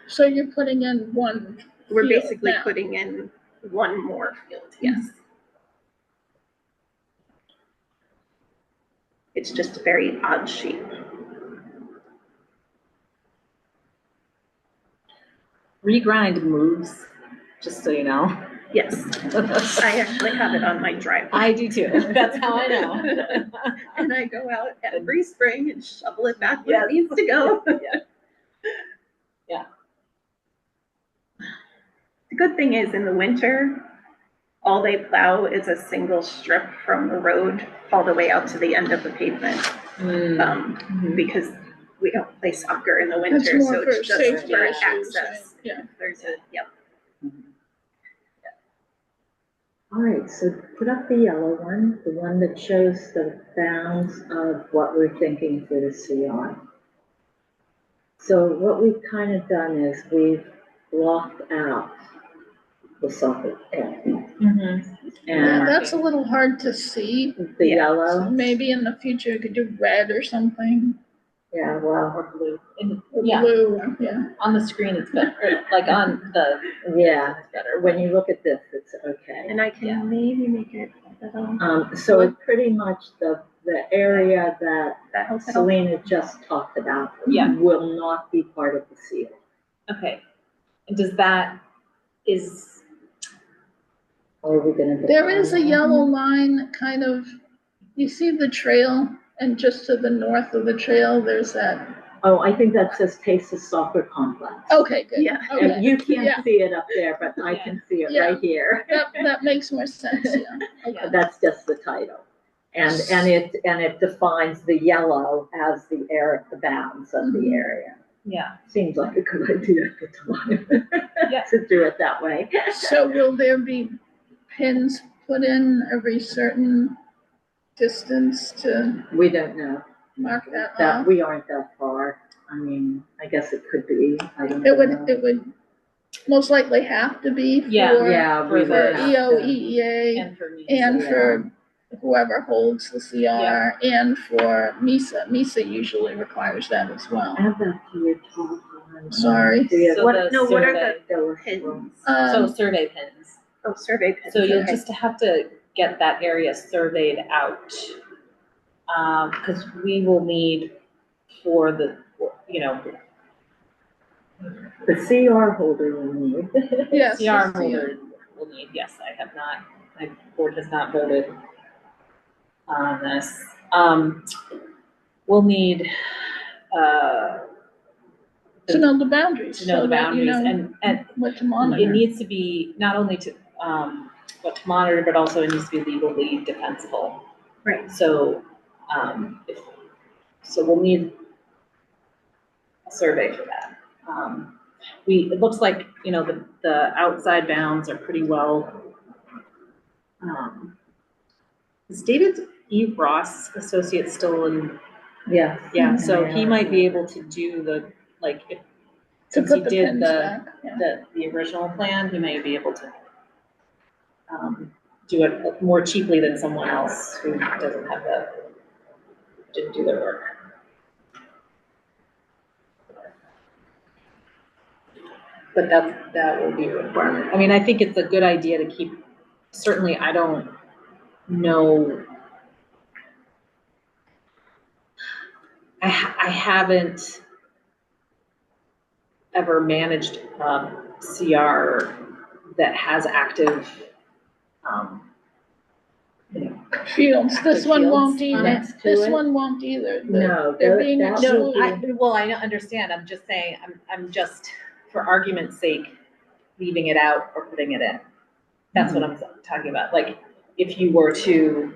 So you're putting in one We're field basically now. putting in one more field, yes. It's just a very odd shape. Regrind moves, just so you know. Yes, I actually have it on my driveway. I do too. That's how I know. And I go out every spring and shovel it back where it Yes. needs to go. Yeah. The good thing is in the winter, all they plow is a single strip from the road all the way out to the end of the pavement. Because we don't play soccer in the It's winter, more so for it's just safety for issues, access. yeah. There's a, yep. All right, so put up the yellow one, the one that shows the bounds of what we're thinking for the CR. So what we've kind of done is we've blocked out the soccer field. Yeah, And that's a little hard to see. the Yeah. So yellow, maybe in the future you could do red or something, yeah, well, Or blue. And, or yeah, blue, yeah. on the screen it's better, or, like on the, yeah, it's better. when you look at this, it's okay. And I can Yeah. maybe make it a little. So it pretty much, the the area that That hotel. Selena just talked about Yeah. will not be part of the seal. Okay. And does that, is, Or are we gonna? There is a define that? yellow line kind of, you see the trail, and just to the north of the trail, there's that, Oh, I think that says Tesa Soccer Complex. okay, good. Yeah. And Okay, you can't Yeah. see it up there, but I can see it Yeah. right here. that makes more sense, yeah. Okay. That's just the title. And it defines the yellow as the area, the bounds of the area. yeah, Seems like a good idea at the time. Yeah. To do it that way. So will there be pins put in every certain distance to We don't know, mark that that off? we aren't that far. I mean, I guess it could be, I don't know. It would most likely have to be Yeah, for, Yeah, we for would have to. EOEEA and for me. and yeah. for whoever holds the CR Yeah. and for MISA. MISA usually requires that as well. Add that to your top one. Sorry. Do you- So What, the no, what are survey- the pins? So survey pins. Oh, survey pins. So you'll okay. just have to get that area surveyed out. Because we will need for the, you know, The CR holder will need. Yes. CR holder will need, yes, I have not, my board has not voted on this. We'll need, To know the boundaries. to know the so that you boundaries know and what to it monitor. needs to be not only to, what to monitor, but also it needs to be legally defensible. Right. So, so we'll need a survey for that. It looks like, you know, the outside bounds are pretty well. Is David E. Ross Associate still in? Yes. Yeah, so he Yeah. might be able to do the, like, if, To since he put the did pins back, yeah. the original plan, he may be able to do it more cheaply than someone else who doesn't have didn't do their work. But that will be a requirement. I mean, I think it's a good idea to keep, certainly I don't know. I haven't ever managed CR that has active, you know. Fields, this one Fields won't either. next to This it? one won't either. No, They're that- being that No, excluded. well, I understand, I'm just saying, I'm just, for argument's sake, leaving it out or putting it in. That's what I'm talking about, like, if you were to,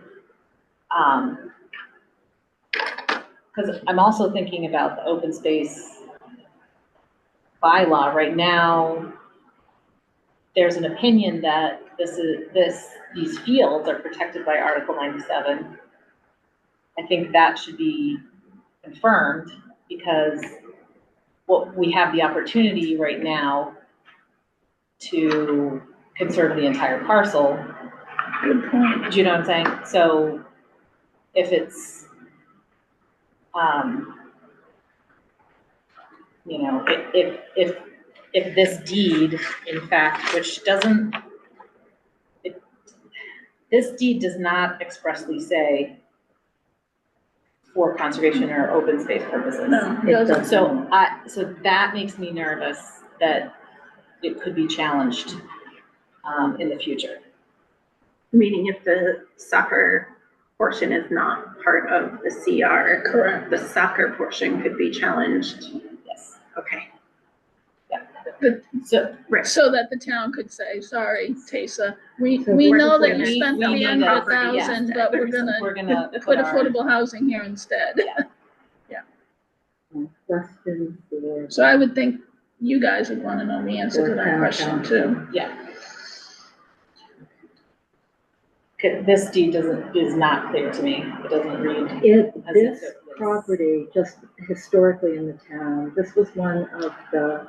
because I'm also thinking about the open space bylaw. Right now, there's an opinion that these fields are protected by Article 97. I think that should be confirmed because we have the opportunity right now to conserve the entire parcel. Good point. Do you know what I'm saying? So if it's, you know, if this deed, in fact, which doesn't, this deed does not expressly say for conservation or open space purposes. No, it It doesn't. doesn't. So that makes me nervous that it could be challenged, in the future. Meaning if the soccer portion is not part of the CR. Correct. The soccer portion could be challenged. Yes. Okay. So, So that the town could say, sorry, Tesa, we So know we're that just you gonna spent we need that, 300,000, but we're gonna put put our, affordable housing here instead. Question for. So I would think you guys would wanna know the answer to that question too. this deed is not clear to me. It doesn't read. As This if it was- property, just historically in the town, this was one of the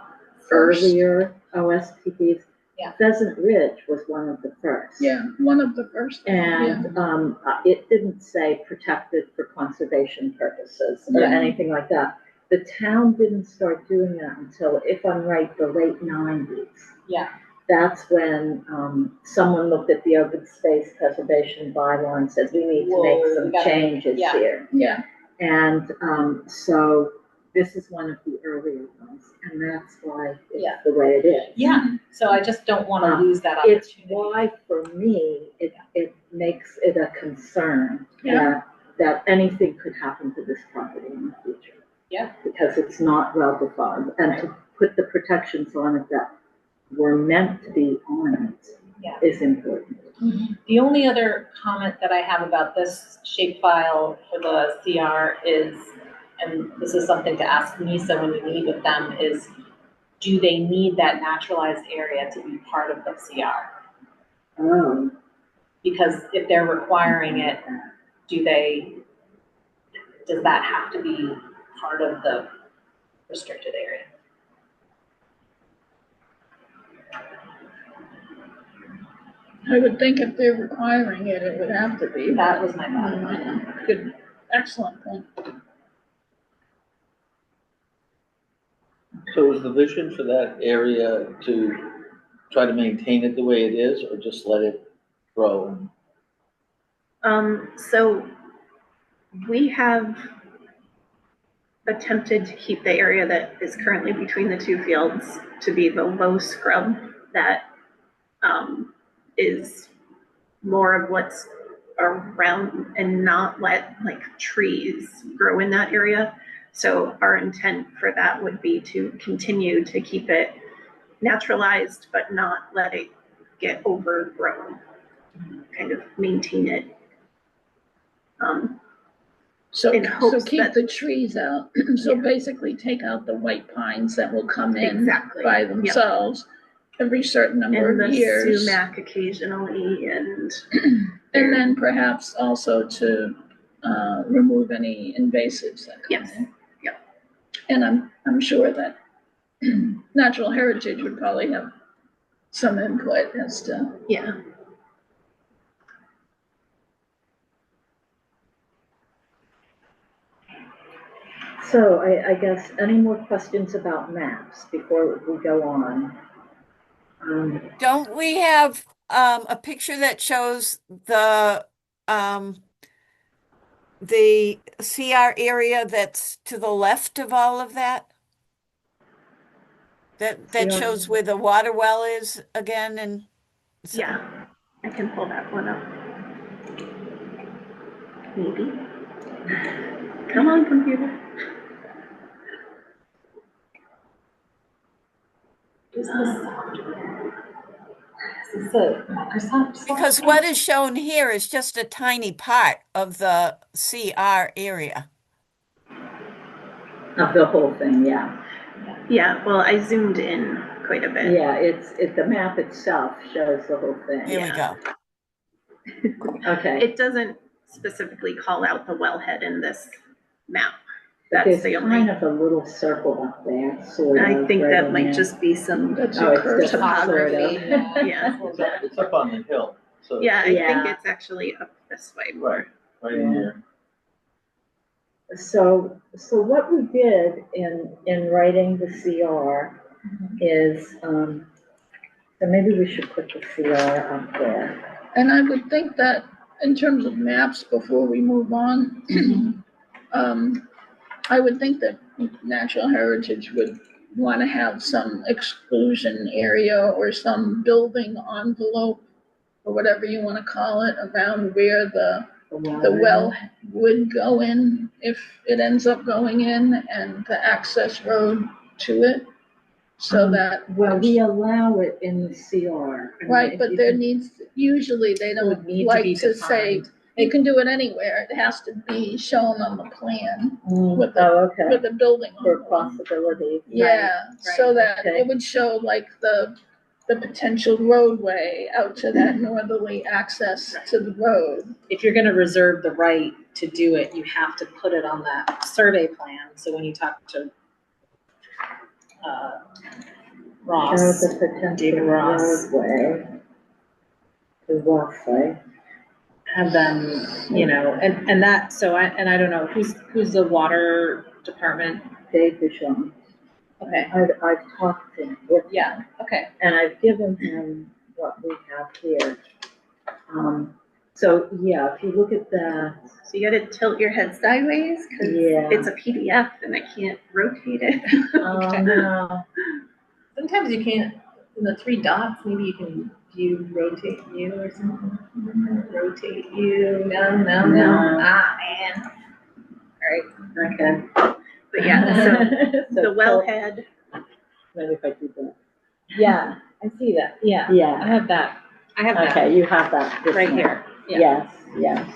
First. earlier OSPPs. Yeah. Pheasant Ridge was one of the first. Yeah, one of the first. Yeah. And, it didn't say protected for conservation purposes or Yeah. anything like that. The town didn't start doing that until, if I'm right, the late 90s. Yeah. that's when, someone looked at the open space preservation bylaw and said, we need to make Whoa, some we gotta- changes yeah. here. Yeah, And, so this is one of the earlier ones, and that's why Yeah. it's the way it is. Yeah, so I just don't wanna lose that It's opportunity. why, for me, it makes it a concern Yeah. that anything could happen to this property in the future. Yeah. Because it's not well defined, and to put the protections on it that were meant to be on it Yeah. is important. The only other comment that I have about this shapefile for the CR is, and this is something to ask NISA when you meet with them, is do they need that naturalized area to be part of the CR? Oh. Because if they're requiring it, does that have to be part of the restricted area? I would think if they're requiring it, it would have to be. That was my thought. Good, excellent point. So is the vision for that area to try to maintain it the way it is, or just let it grow? So we have attempted to keep the area that is currently between the two fields to be the low scrub that is more of what's around and not let like trees grow in that area. So our intent for that would be to continue to keep it naturalized, but not let it get overgrown, kind of maintain it. So, In so hopes keep that- the trees out. So Yeah. basically take out the white pines that will come in Exactly. by Yep. themselves every certain number And of the years. sumac occasionally and. And then perhaps also to remove any invasives that come Yes. in. Yep. And I'm sure that Natural Heritage would probably have some input as to. Yeah. So I guess, any more questions about maps before we go on? Don't we have a picture that shows the CR area that's to the left of all of that? That CR. shows where the water well is again and so- Yeah, I can pull that one up. Maybe. Come on, computer. Is this software? Is this a Microsoft software? Because what is shown here is just a tiny part of the CR area. Of the whole thing, yeah. Yeah, well, I zoomed in quite a bit. Yeah, the map itself shows the whole thing. Here we go. Okay. It doesn't specifically call out the wellhead in this map. But That's there's the kind only, of a little circle up there, sort of. I think right that in might there. just be some, That's Oh, a it's curse. just sort of. Topography, yeah. It's up on the hill, so. Yeah, I think Yeah. it's actually up this way. Right, right in Yeah. here. So what we did in writing the CR is, so maybe we should put the CR up there. And I would think that in terms of maps, before we move on, I would think that Natural Heritage would want to have some exclusion area or some building envelope or whatever you want to call it around where the well would go in if it ends up going in and the access road to it. So that. Well, we allow it in the CR. I mean, Right, if but you there can- needs, usually they It would don't need to like be to say, defined. you can do it anywhere, it has to be shown on the plan with the, Oh, okay, with the building for envelope. possibilities. Yeah, so that okay. it would show like the potential roadway out to that northerly access to the road. If you're gonna reserve the right to do it, you have to put it on that survey plan, so when you talk to Show Ross, the potential David Ross. roadway to Rossway. have them, and that, so I don't know, who's the water department? Dave Dijon. Okay, I've talked to him with. yeah, Okay. And I've given him what we have here. So, yeah, if you look at that, So you gotta tilt your head sideways, cause Yeah. it's a PDF and I can't rotate it. no, Sometimes you can't, in the three dots, maybe you can view rotate view or something. Rotate view, no. No. Ah, man. All right. okay. But yeah, so the tilt- wellhead, Maybe if I do that. Yeah, I see that. Yeah. I Yeah, have that. I have that okay, you have that. this right one. here. Yeah. Yes, yes.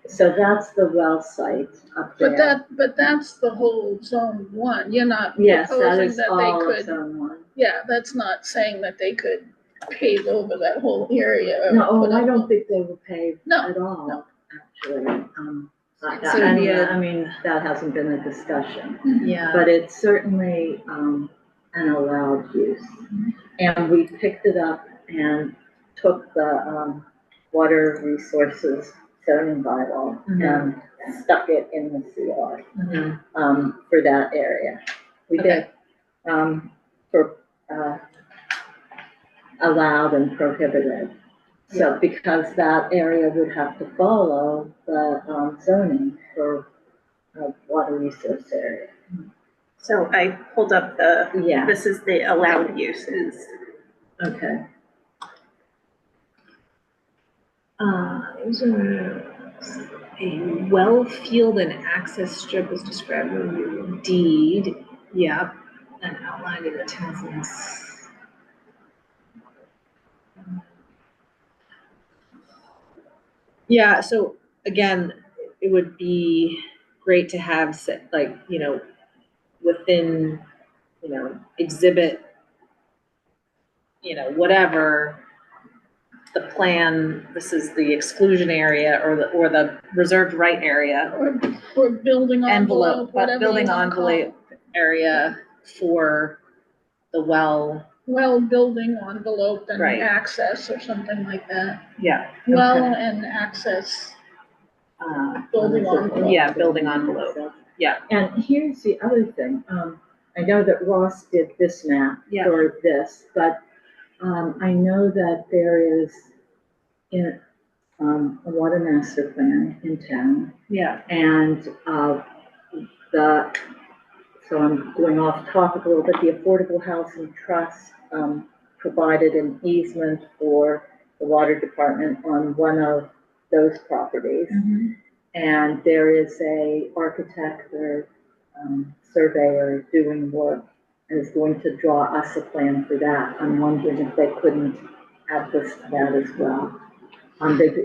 So that's the well site up there. But that's the whole zone one. You're not Yes, that proposing is that all they of could, zone one. yeah, that's not saying that they could pave over that whole area. or No, put I up- don't think they will pay No, at all, no. actually. So it'd be a- I mean, that hasn't been a discussion, Yeah. but it's certainly, an allowed use. And we picked it up and took the, water resources zoning bylaw and stuck it in the CR, for that area. We did, for, allowed and prohibited. So because that area would have to follow the zoning for a water resource area. so I pulled up Yeah, this is the allowed uses. okay. A well field and access strip is described in the deed, yep, and outlined in the Townsend's. Yeah, so again, it would be great to have like, within, exhibit, whatever, the plan, this is the exclusion area or the reserved right area, Or building envelope, envelope, but whatever building you wanna call it. envelope area for the well, Well, building envelope and Right. access or something like that. yeah. Well, and access, building envelope. Yeah, building envelope, yeah. And here's the other thing, I know that Ross did this map Yeah. for this, but, I know that there is a water master plan in town, Yeah. and, so I'm going off topic a little bit, the Affordable Housing Trust, provided an easement for the water department on one of those properties. And there is a architect or, surveyor doing work and is going to draw us a plan for that. I'm wondering if they couldn't add this to that as well.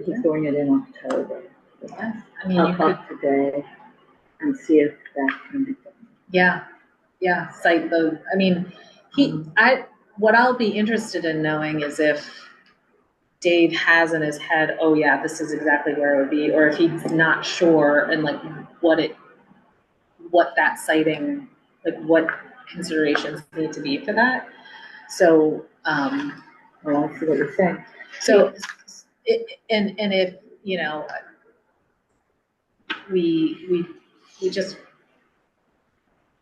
He's doing it in October. I mean, I'll you could, talk today and see if that can be done. yeah, cite the, I mean, what I'll be interested in knowing is if Dave has in his head, oh yeah, this is exactly where it would be, or if he's not sure and like what that citing, like what considerations need to be for that. So, Well, I see what you're saying. so, and if, we just,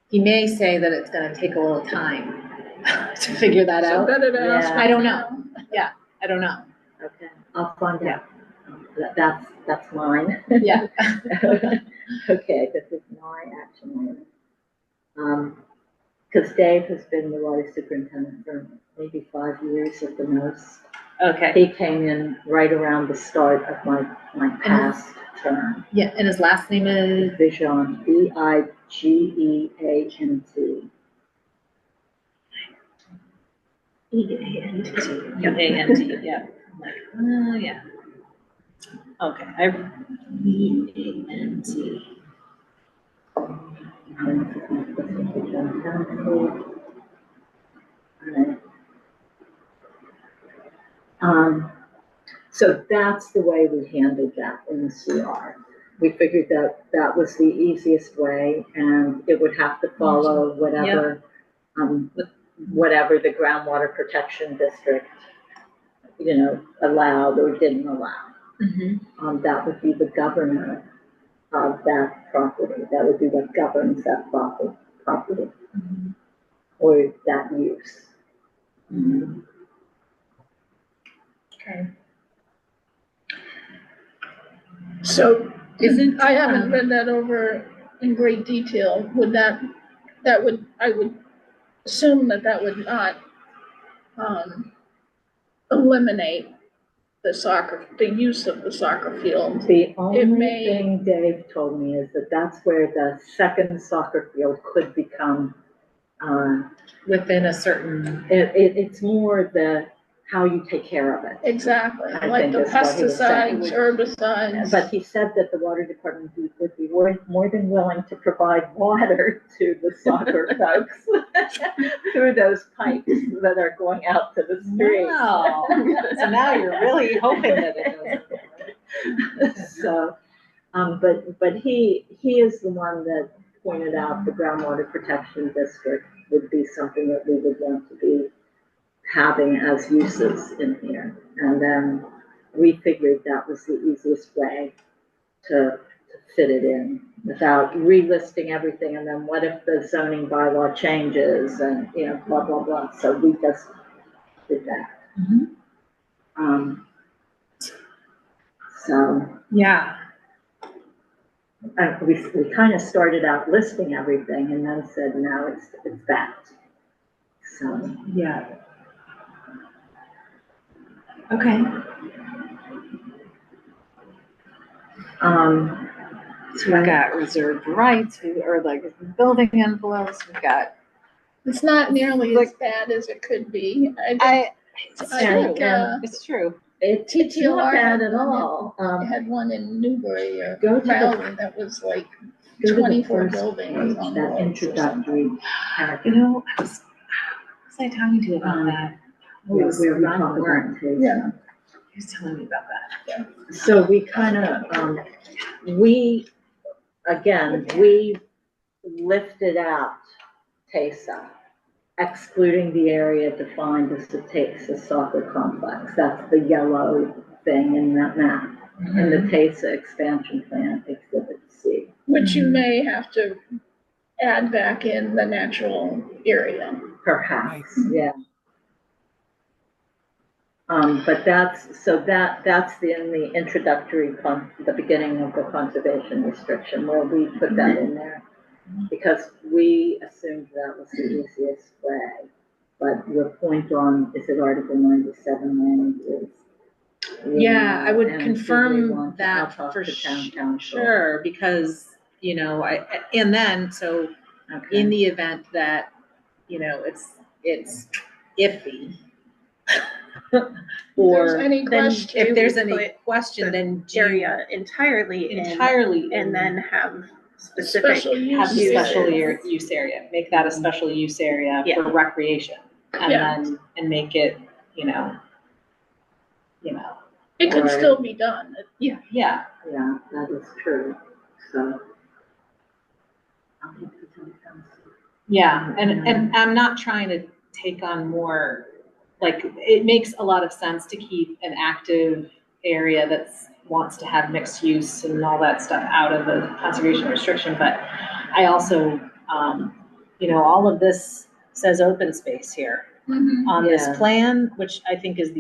he may say that it's gonna take a little time to figure that So out. better to ask. Yeah. I don't know. I don't know. Okay, I'll find out. That's mine. Yeah. Okay, this is my action item. Because Dave has been the water superintendent for maybe 5 years at the most. Okay. He came in right around the start of my past term. Yeah, and his last name is? Vigeant, Vigeant. E-A-N-T, yeah. I'm like, yeah. Okay, E-A-N-T. So that's the way we handled that in the CR. We figured that that was the easiest way and it would have to follow whatever, whatever the groundwater protection district, allowed or didn't allow. That would be the governor of that property. That would be what governs that property or that use. Okay. So, Isn't, I haven't read that over in great detail. I would assume that would not, eliminate the use of the soccer field. The only may- thing Dave told me is that that's where the second soccer field could become, within a certain, it's more how you take care of it. Exactly, I like think the is what he was saying. pesticides, herbicides. But he said that the water department would be more than willing to provide water to the soccer folks through those pipes that are going out to the streets. wow, so now you're really hoping that it doesn't. So, but he is the one that pointed out the groundwater protection district would be something that we would want to be having as uses in here. And then we figured that was the easiest way to fit it in without relisting everything. And then what if the zoning bylaw changes and, blah, blah, blah. So we just did that. So Yeah, we kind of started out listing everything and then said, no, it's that. So, yeah. Okay. So we've got reserved rights, or like building envelopes, we've got. It's not nearly as bad as it could be. I It's I true, think, it's true. it's TTLR not bad had at all. had one in Newbury or Go to the- Raleigh that was like Go to the 24 first buildings page, on that roads or introductory paragraph. You know, who was I talking to about that? Where It was we Ron talk Warren. about taste. Yeah. He was telling me about that. So we kind of, we lifted out TESA, excluding the area defined as the TESA soccer complex. That's the yellow thing in that map, in the TESA expansion plan, exhibit C. Which you may have to add back in the natural area. Perhaps, yeah. But that's in the introductory, the beginning of the conservation restriction where we put that in there. Because we assumed that was the easiest way. But your point on, is it Article 97 land is? Yeah, I would and confirm we want to- that I'll talk for to town council. sure, because, and then, so Okay. in the event that, it's iffy. There's Or any then question. if there's we any put question, then do you area entirely in, entirely and then have specific. Special use have a special areas. use area, make that a special use area Yeah. for recreation. And Yeah. then, and make it, It could Right. still be done. yeah, Yeah, that is true, so. I'll talk to town council. yeah, and I'm not trying to take on more, like, it makes a lot of sense to keep an active area that's wants to have mixed use and all that stuff out of the conservation restriction, but I also, all of this says open space here on this Yeah. plan, which I think was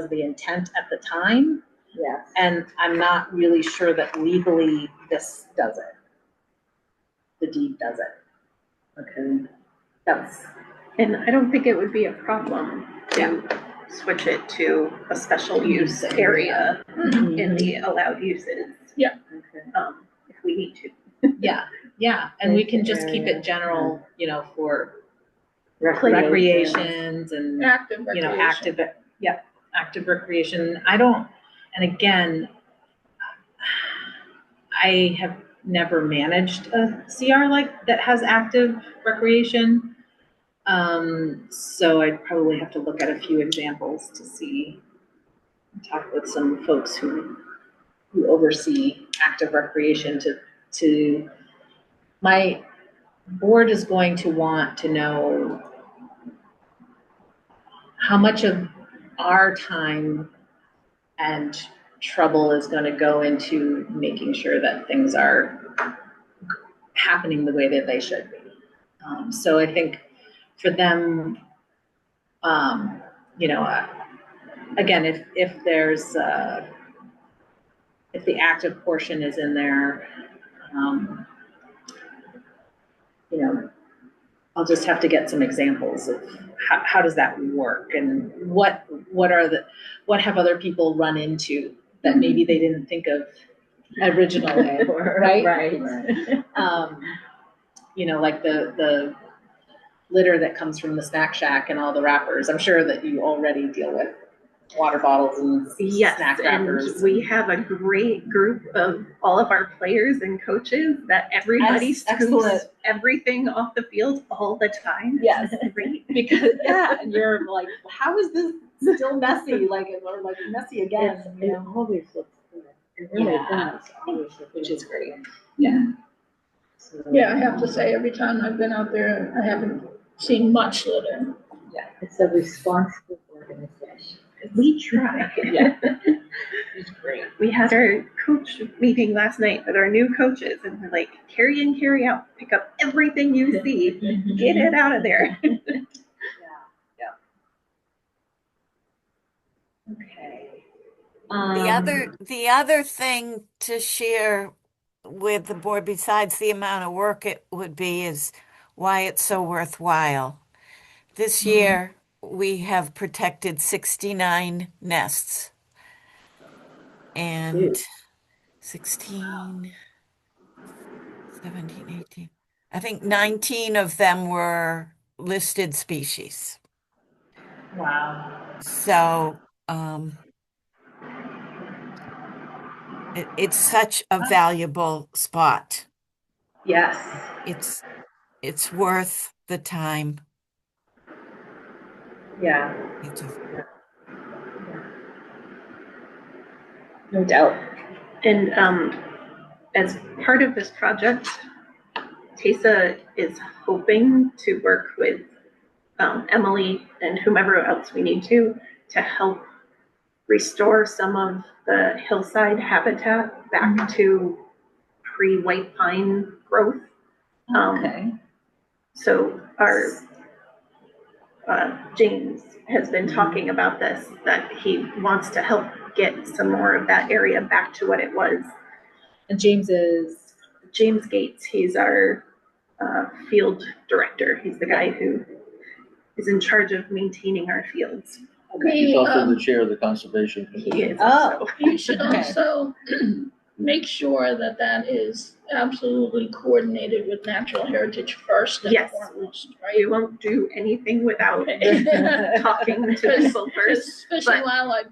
the intent at the time, Yes. and I'm not really sure that legally this does it. The deed does it. Okay. That's, And I don't think it would be a problem to switch it to a special use area in the allowed uses. Okay. If we need to. yeah, and we can just keep it general, for recreations and, Active recreation. active recreation. And again, I have never managed a CR that has active recreation. So I'd probably have to look at a few examples to see, talk with some folks who oversee active recreation to, my board is going to want to know how much of our time and trouble is going to go into making sure that things are happening the way that they should be. So I think for them, You know, again, if there's, if the active portion is in there, you know, I'll just have to get some examples of how does that work, and what have other people run into that maybe they didn't think of originally, right? Right. You know, like the litter that comes from the snack shack and all the wrappers. I'm sure that you already deal with water bottles and Yes, snack and wrappers. we have a great group of all of our players and coaches that everybody Excellent. scoops everything off the field all the time. Yes. It's great. Because, yeah, and you're like, how is this still messy? Like, or like messy again, you It know? always looks good. It really Yeah. does, always look Which good. is great. So, Yeah, I have to say, every time I've been out there, I haven't seen much litter. It's a responsible organization. We try. Yeah. It's great. We had our coach meeting last night with our new coaches, and we're like, carry in, carry out, pick up everything you see, get it out of there. Okay. The other thing to share with the board, besides the amount of work it would be, is why it's so worthwhile. This year, we have protected 69 nests. And 16, 17, 18. I think 19 of them were listed species. Wow. So, it's such a valuable spot. Yes. It's worth the time. Yeah, It's a- no doubt. And as part of this project, Tesa is hoping to work with Emily and whomever else we need to help restore some of the hillside habitat back to pre-white pine growth. Okay. So our James has been talking about this, that he wants to help get some more of that area back to what it was. And James Gates, he's our field director. He's the guy who is in charge of maintaining our fields. He's also the chair of the conservation He committee. is Oh. also. You should Okay. also make sure that that is absolutely coordinated with natural heritage first and Yes. foremost, We right? won't do anything without Okay. talking to people first. Fish but- and Wildlife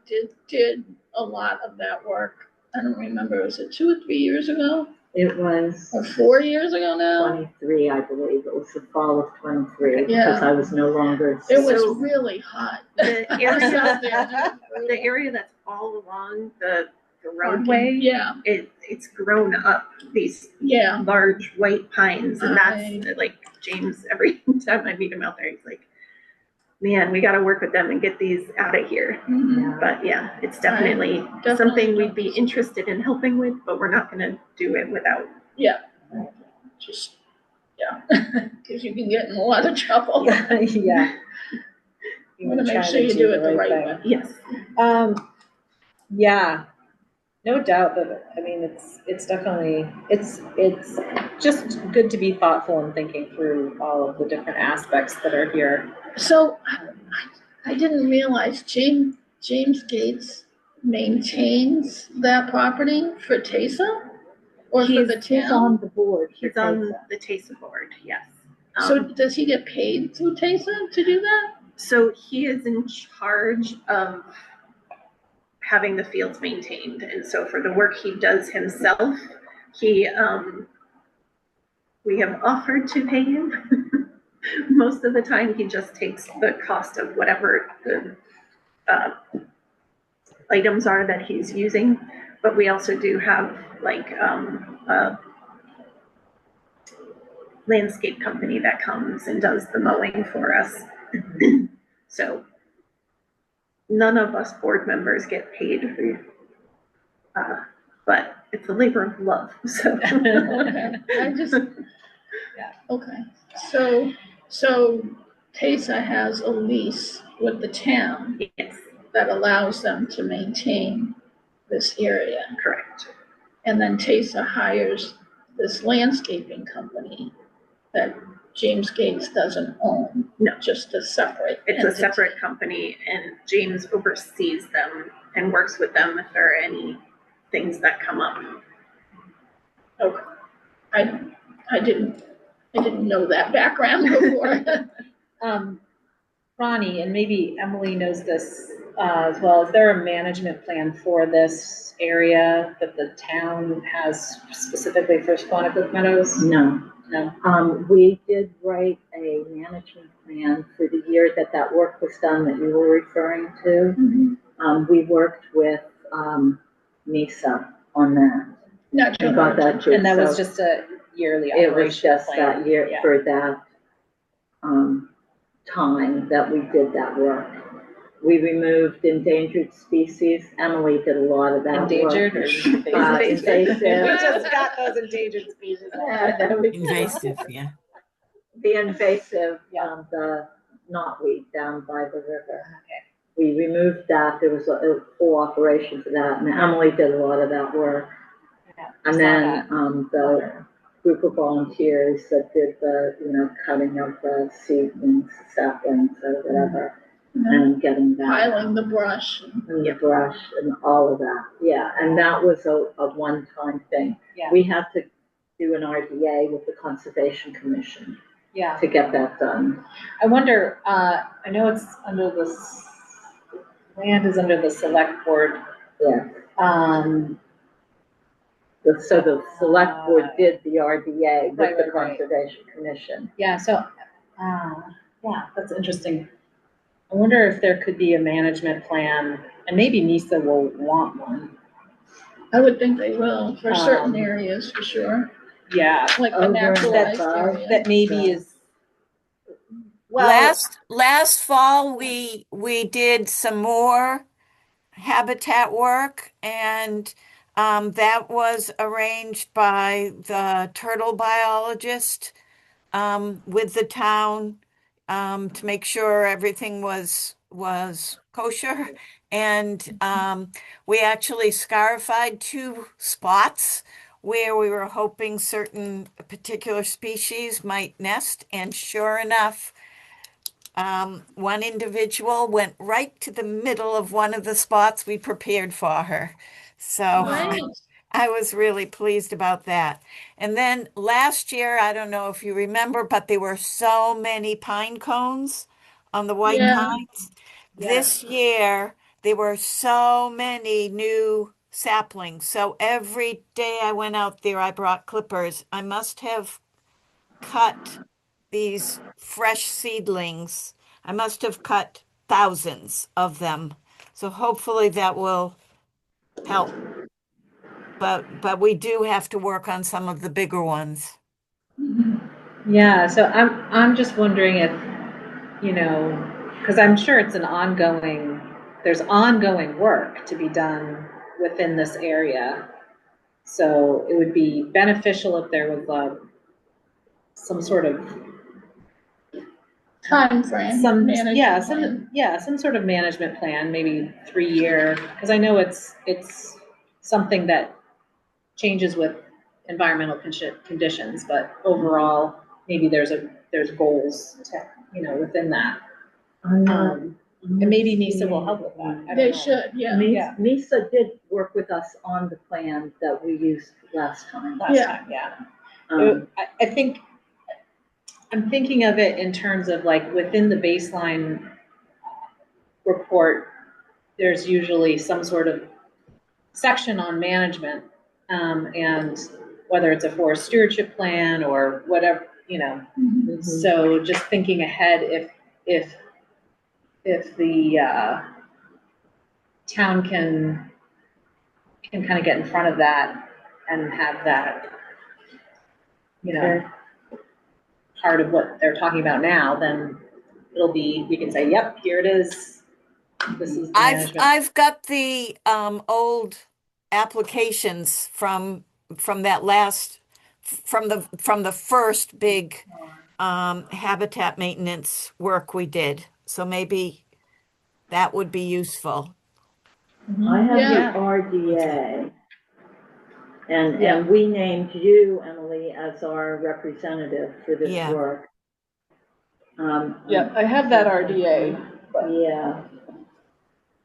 did a lot of that work. I don't remember, was it 2 or 3 years ago? It was Or 4 years ago now? 23, I believe. It was the fall of 23, Yeah. because I was no longer. It was So- really hot. The I was out area, there. the area that's all along the roadway, Yeah, it's grown up, these yeah. large white pines, and Right. that's like James, every time I meet him out there, he's like, man, we gotta work with them and get these out of here. Mhm. Yeah. But yeah, it's definitely Definitely. something we'd be interested in helping with, but we're not gonna do it without. Just, yeah, because you can get in a lot of trouble. yeah. You wanna make sure you do it the right way. Yes. Yeah, no doubt that, I mean, it's definitely, it's just good to be thoughtful and thinking through all of the different aspects that are here. So I didn't realize James Gates maintains that property for Tesa? Or for the He's town? on the board. He's on the TASA board, yes. So does he get paid through Tesa to do that? So he is in charge of having the fields maintained, and so for the work he does himself, we have offered to pay him. Most of the time, he just takes the cost of whatever the items are that he's using, but we also do have like a landscape company that comes and does the mowing for us. So none of us board members get paid for, but it's a labor of love, so. Okay, I just, Yeah. okay, so Tesa has a lease with the town Yes, that allows them to maintain this area. correct. And then Tesa hires this landscaping company that James Gates doesn't own. No. Just a separate It's a entity. separate company and James oversees them and works with them if there are any things that come up. Okay. I didn't know that background before. Ronnie, and maybe Emily knows this as well, is there a management plan for this area that the town has specifically for Squanicook Meadows? No. No. We did write a management plan for the year that work was done that you were referring to. Mhm. We worked with, NISA on that. Natural And got that Heritage. too. And that was So just a yearly it was operational just plan. that year Yeah. for that, time that we did that work. We removed endangered species. Emily did a lot of that work. Endangered or invasive? Invasive. We just got those endangered species. Invasive, yeah. The invasive, Yeah. the knotweed down by the river. Okay. We removed that. There was a full operation for that, and Emily did a lot of that work. Yeah, I And saw then, that. the group of volunteers that did the, cutting of the seedlings, saplings, or whatever, and getting that. Piling the brush. And the brush and all of that, yeah, and that was a one-time thing. Yeah. We had to do an RDA with the Conservation Commission Yeah. to get that done. I wonder, I know it's under land is under the select board. Yeah, Um, so the select board did the RDA with Right, the right. Conservation Commission. yeah, so, yeah, that's interesting. I wonder if there could be a management plan, and maybe NISA will want one. I would think they will for certain Um, areas, for sure, Yeah, like the Over and naturalized above. area. that maybe Yeah. is, well, Last fall, we did some more habitat work, and that was arranged by the turtle biologist with the town to make sure everything was kosher. And we actually scarified 2 spots where we were hoping certain particular species might nest. And sure enough, one individual went right to the middle of one of the spots we prepared for her. So Right. I was really pleased about that. And then last year, I don't know if you remember, but there were so many pine cones on the white Yeah. pines. This year, there were so many new saplings. So every day I went out there, I brought clippers. I must have cut these fresh seedlings. I must have cut thousands of them. So hopefully that will help. But we do have to work on some of the bigger ones. yeah, so I'm just wondering if, because I'm sure it's there's ongoing work to be done within this area. So it would be beneficial if there was some sort of Timeframe. some sort of management plan, maybe 3-year, because I know it's something that changes with environmental conditions, but overall, maybe there's goals to, within that. And maybe NISA will help with that. I don't They know. should, yeah. Yeah. NISA did work with us on the plan that we used last time. Last Yeah. time, yeah. Um, I think, I'm thinking of it in terms of like within the baseline report, there's usually some sort of section on management, and whether it's a forest stewardship plan or whatever, Mhm. So just thinking ahead, if the town can kind of get in front of that and have that, part of what they're talking about now, then we can say, yep, here it is. This is the management. I've got the old applications from that last from the first big habitat maintenance work we did. So maybe that would be useful. I have Yeah. the RDA. And, Yeah. and we named you, Emily, as our representative for this Yeah. work. Yeah, I have that RDA. Yeah.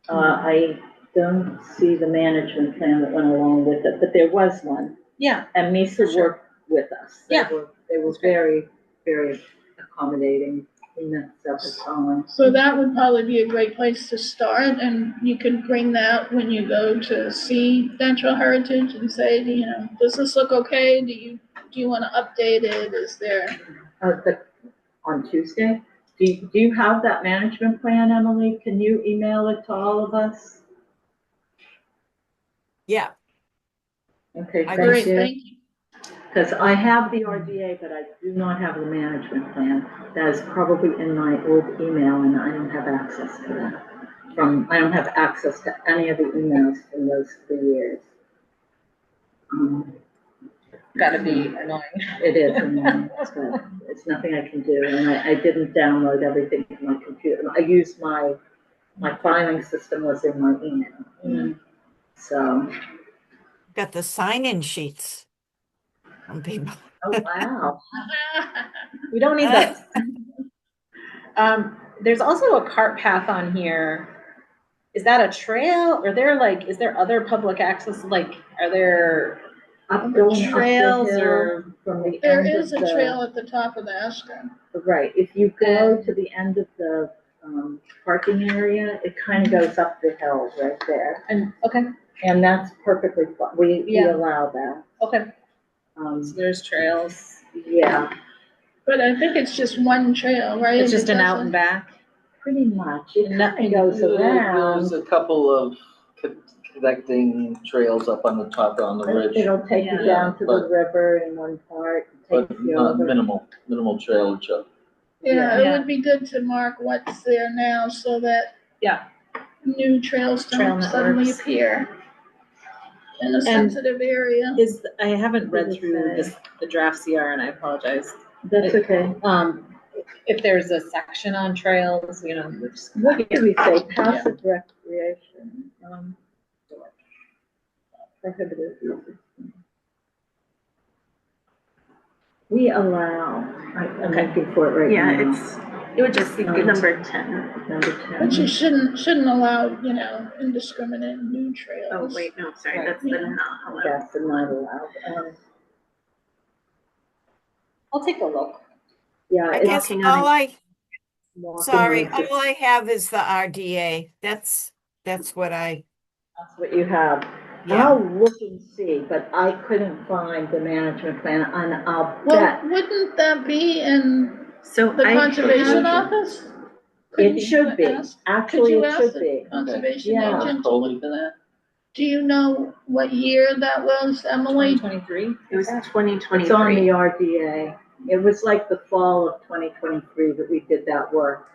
I don't see the management plan that went along with it, but there was one. Yeah. And Misa worked with us. Yeah. They were very, very accommodating in that stuff at home. So that would probably be a great place to start, and you could bring that when you go to see natural heritage and say, you know, does this look okay? Do you want to update it? Is there? On Tuesday? Do you have that management plan, Emily? Can you email it to all of us? Yeah. Okay, I thank Great, you. thank you. Because I have the RDA, but I do not have the management plan. That is probably in my old email, and I don't have access to that. I don't have access to any of the emails from those 3 years. Gotta be annoying. It is, and it's nothing I can do, and I didn't download everything to my computer. I used my filing system was in my email. So, Got the sign-in sheets from people. oh, wow. We don't need those. There's also a cart path on here. Is that a trail, or is there other public access, are there Going trails up the hill or? from the There end is of a the. trail at the top of the Astor. Right, if you go to the end of the parking area, it kind of goes up the hill right there. Okay, And that's perfectly fine, we Yeah. allow that. okay, so there's trails. Yeah, But I think it's just one trail, right? It's just It an out doesn't- and back. pretty much, it kind Nothing of goes around. There's a couple of connecting trails up on the top on the ridge, It'll take you Yeah. down to the But- river in one part, but takes you not over. minimal trailage up. Yeah, it Yeah. would be good to mark what's there now so that. Yeah. New trails Trail don't suddenly networks. appear in a sensitive area. I haven't read Does it through say? the draft CR, and I apologize. That's okay. If there's a section on trails, which. What do we say, passive recreation, prohibited uses. We allow, I'm looking for it right Yeah, now. it would just be Number number 10. Number But you 10. shouldn't allow, indiscriminate new trails. Oh, wait, no, sorry, Right. that's the not allowed. That's the not allowed. I'll take a look. Yeah, I it's guess walking on all it. I, walking sorry, on it. all I have is the RDA. That's what I, That's what you have. Yeah. I'll look and see, but I couldn't find the management plan, and I'll Well, bet wouldn't that be in So the I, conservation office? Couldn't it you should be. ask- Actually, you it ask should the be. Conservation Yeah. agent Coley. for that? Do you know what year that was, Emily? 2023? it was It's on 2023. the RDA. It was like the fall of 2023 that we did that work.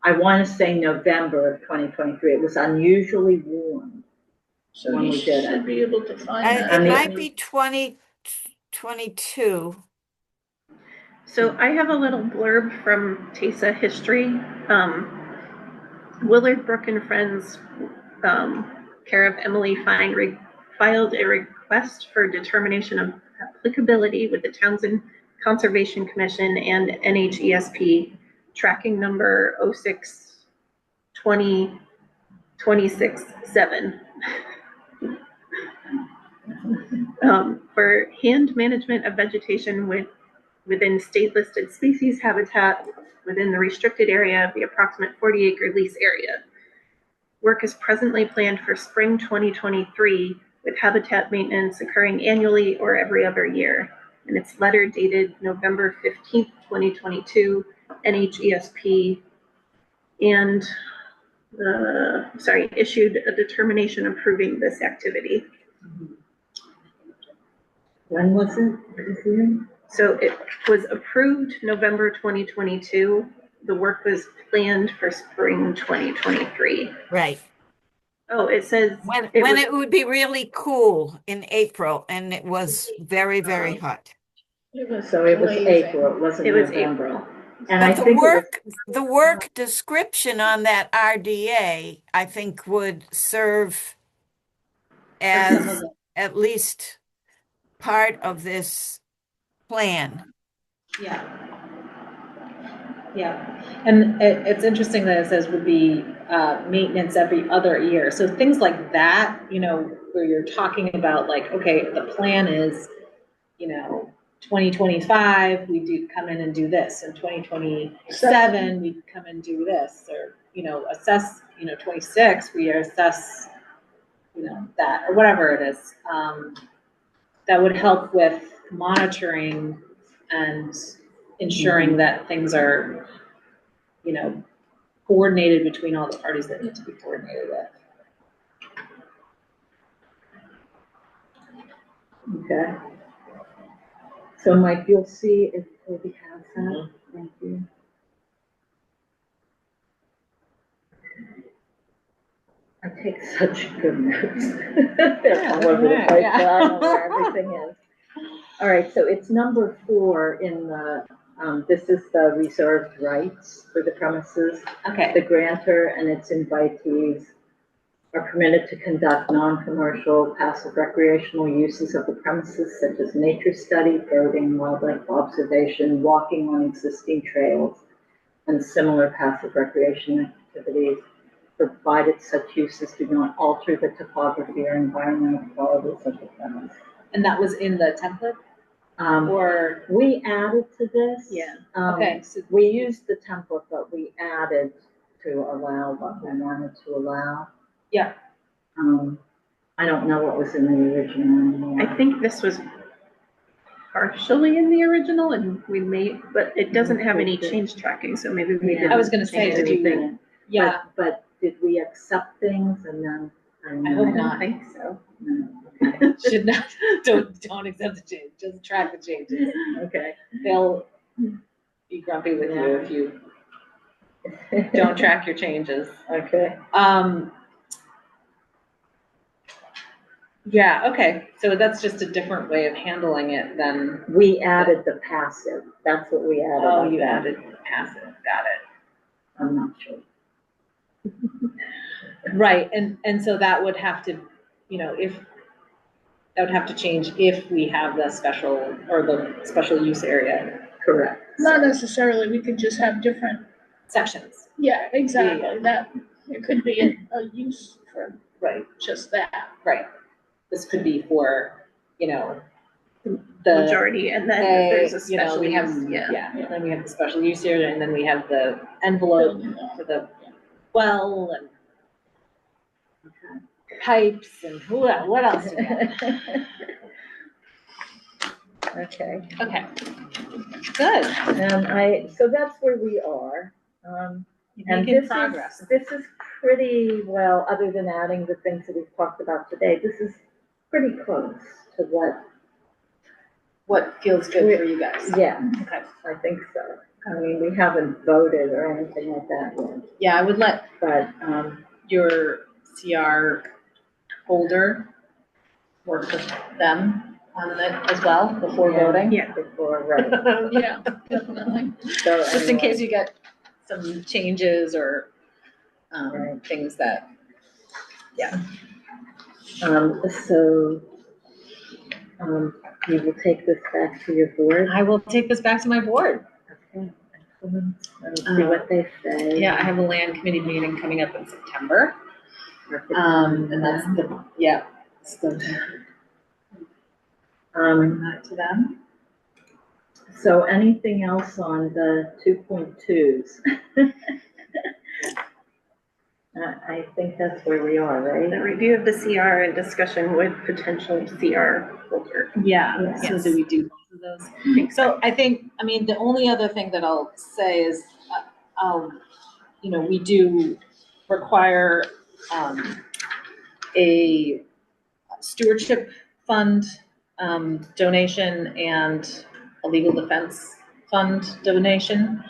I want to say November of 2023. It was unusually warm. So When you we did should it. be able to find it that. might be 2022. So I have a little blurb from TASA history. Willard Brook and Friends, care of Emily Fine, filed a request for determination of applicability with the Townsend Conservation Commission and NHESP, tracking number 06-2026-7. For hand management of vegetation within state-listed species habitat within the restricted area of the approximate 40-acre lease area. Work is presently planned for spring 2023, with habitat maintenance occurring annually or every other year. And it's letter dated November 15th, 2022, NHESP, and issued a determination approving this activity. When was it? So it was approved November 2022. The work was planned for spring 2023. Right. Oh, it says. When was- it would be really cool in April, and it was very, very hot. So it was blazing. April, it wasn't It was November. And I But think it was, the work description on that RDA, I think would serve as at least part of this plan. Yeah. Yeah, and it's interesting that it says would be, maintenance every other year, so things like that, where you're talking about like, okay, the plan is, 2025, we do come in and do this, and 2027, we come and do this, or, assess, 26, we assess, that, or whatever it is. That would help with monitoring and ensuring that things are, coordinated between all the parties that need to be coordinated with. okay. So Mike, you'll see if Toby has that, thank you. I take such good notes. They're all over the place, but I know where everything is. All right, so it's number 4 in the, this is the reserved rights for the premises. Okay. The grantor and its invitees are permitted to conduct non-commercial passive recreational uses of the premises such as nature study, boating, wildlife observation, walking on existing trails, and similar passive recreation activities, provided such uses do not alter the topography or environmental qualities of the premise. And that was in the template, or? We added to this. Yeah. Um, Okay, so We used the template, but we added to allow what we wanted to allow. Yeah. I don't know what was in the original anymore. I think this was partially in the original and we made, but it doesn't have any change tracking, so maybe we Yeah. didn't. I was gonna say, change did you- anything. Yeah, But did we accept things and then? don't I hope know. I not. don't think so. No, okay. should not, don't accept the change, just track the changes. Okay. They'll be grumpy with you if you don't track your changes. Okay. Yeah, okay, so that's just a different way of handling it than, We added the passive. That's what we added. oh, you added passive, got it. I'm not sure. Right, and so that would have to, that would have to change if we have the special use area Correct. Not necessarily, we could just have different, sections. yeah, exactly, that, it could be a use for Right, just that. right. This could be for, the. Majority, and then there's a special we have, use, yeah, and then we have the special use area, and then we have the envelope for the well and pipes and what else do we have? Okay. Okay, good. And so that's where we are. And Making progress. This is pretty well, other than adding the things that we've talked about today, this is pretty close to What feels good for you guys? yeah, Okay. I think so. I mean, we haven't voted or anything like that yet, Yeah, I would let but, your CR holder work with them on it as well before Yeah. voting. Yeah. before, right. Yeah, definitely. So Just in anyway, case you get some changes or, Right. things that, So, you will take this back to your board? I will take this back to my board. Okay, excellent. Let's see what they say. Yeah, I have a land committee meeting coming up in September. Perfect. And that's bring that to them. So anything else on the 2.2s? I think that's where we are, The right? review of the CR and discussion with potential CR holder. Yeah, so Yes. do we do both of those? So I think, the only other thing that I'll say is, we do require, a stewardship fund, donation and a legal defense fund donation.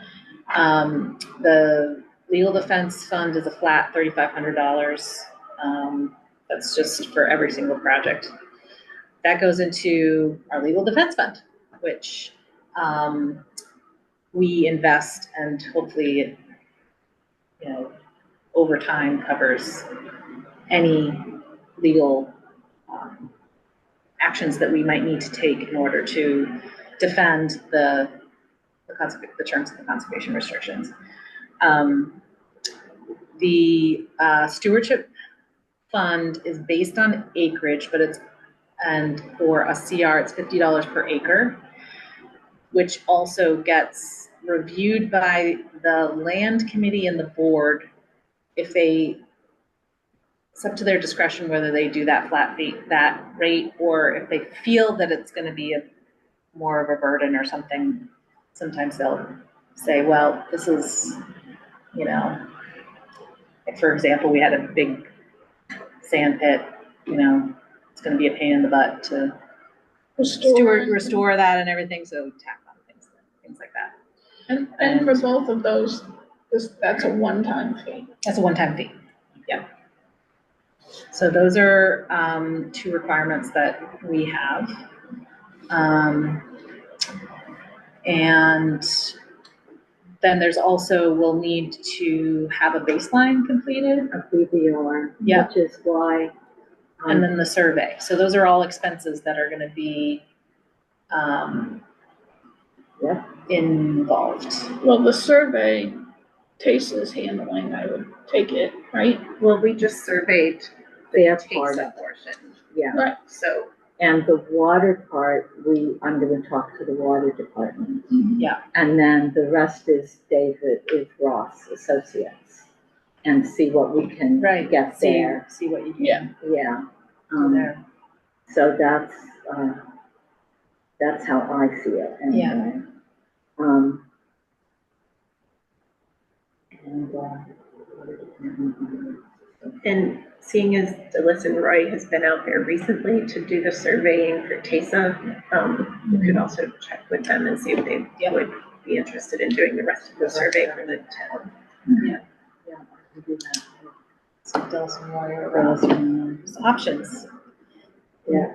The legal defense fund is a flat $3,500. That's just for every single project. That goes into our legal defense fund. which we invest, and hopefully it, over time covers any legal actions that we might need to take in order to defend the terms of the conservation restrictions. The stewardship fund is based on acreage, and for a CR, it's $50 per acre, which also gets reviewed by the land committee and the board. It's up to their discretion whether they do that flat fee, that rate, or if they feel that it's going to be more of a burden or something. Sometimes they'll say, well, this is, like for example, we had a big sand pit, it's going to be a pain in the butt to restore that and everything, so tack on things like that. And for both of those, that's a one-time fee. That's a one-time fee, yeah. So those are two requirements that we have. And then there's also, we'll need to have a baseline completed. A BBR, Yeah. which is why. And then the survey. So those are all expenses that are going to be involved. Well, the survey, TASA is handling, I would take it, right? Well, we just surveyed Their the part of TASA it. portion, Yeah, Right. so. and the water part, I'm gonna talk to the water department. Yeah. And then the rest is Ross Associates, and see what we can get there. See what you can Yeah. Yeah. do there. So that's how I see it anyway. And seeing as Delissa and Roy has been out there recently to do the surveying for TASA, we could also check with them and see if they would be interested in doing the rest of the survey for the town. Yeah, I can do that. So Dells and Roy are options. Yeah,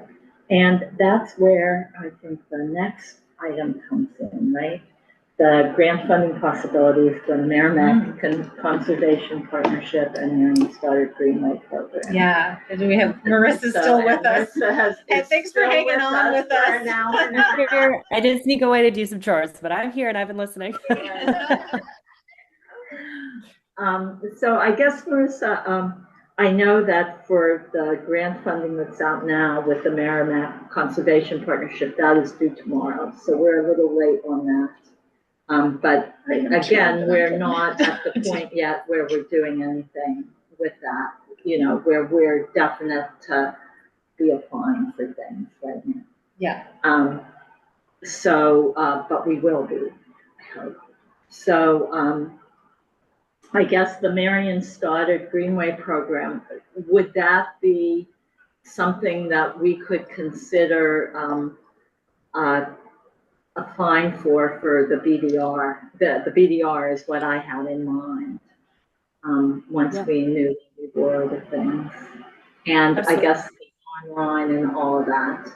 and that's where I think the next item comes in, right? The grant funding possibilities for the Merrimack Conservation Partnership and Marion Stoddard Greenway Program. Yeah, and we have Marissa still with us. Marissa And thanks for hanging on with for us. an hour and a half. I'm here. I did sneak away to do some chores, but I'm here and I've been listening. So I guess, Marissa, I know that for the grant funding that's out now with the Merrimack Conservation Partnership, that is due tomorrow, so we're a little late on that. But again, we're not at the point yet where we're doing anything with that, where we're definite to be applying for things right now. Yeah. But we will be, I hope. So, I guess the Marion Stoddard Greenway Program, would that be something that we could consider applying for the BDR? The BDR is what I had in mind once we knew the world of things. And Absolutely. I guess the timeline and all of that.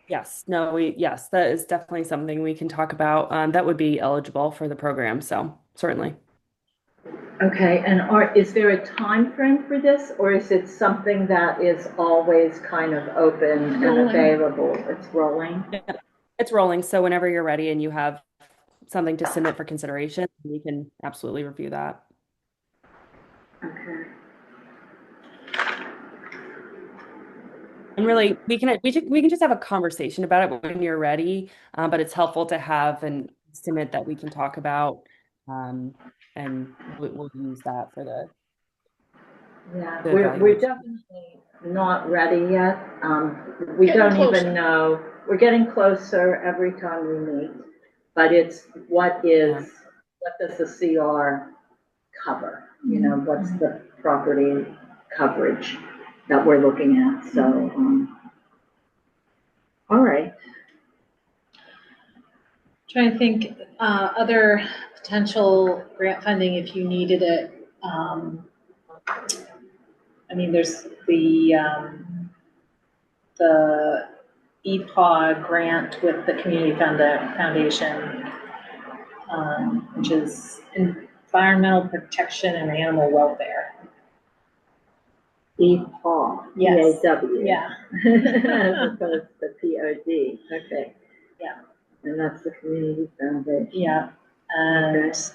Yes, that is definitely something we can talk about. That would be eligible for the program, so certainly. Okay, and is there a time frame for this, or is it something that is always kind of open and available? It's rolling? Yeah, it's rolling, so whenever you're ready and you have something to submit for consideration, we can absolutely review that. Okay. And really, we can just have a conversation about it when you're ready, but it's helpful to have an estimate that we can talk about, and we'll use that for the. Yeah, the we're evaluation. definitely not ready yet. We Getting don't closer. even know. We're getting closer every time we meet, but it's what does the CR cover? What's the property coverage that we're looking at? So, all right. Trying to think other potential grant funding if you needed it. There's the EPAW grant with the Community Foundation, which is environmental protection and animal welfare. EPAW, Yes. P-A-W. Yeah. As opposed to P-O-D, okay. Yeah. And that's the Community Foundation. Yeah. And Okay. let's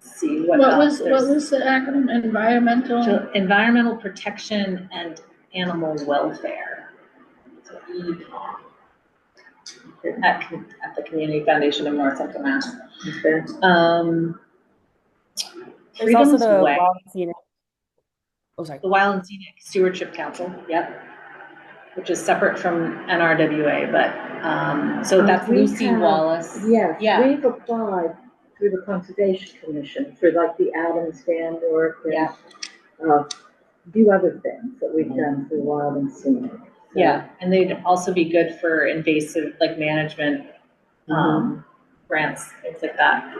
see what What else. was the acronym? Environmental? So environmental protection and animal welfare. So EPAW. At the Community Foundation of North Central Mass. Okay. There's also Freedom's the Way, Wild and Scenic. Oh, sorry. the Wild and Scenic Stewardship Council, yep, which is separate from NRWA, but, so that's We Lucy have- Wallace. Yes, Yeah, we've applied through the Conservation Commission for like the Adams Dam work and Yeah. a few other things that we've done through Wild and Scenic. So, yeah, and they'd also be good for invasive, like management, grants, things like that.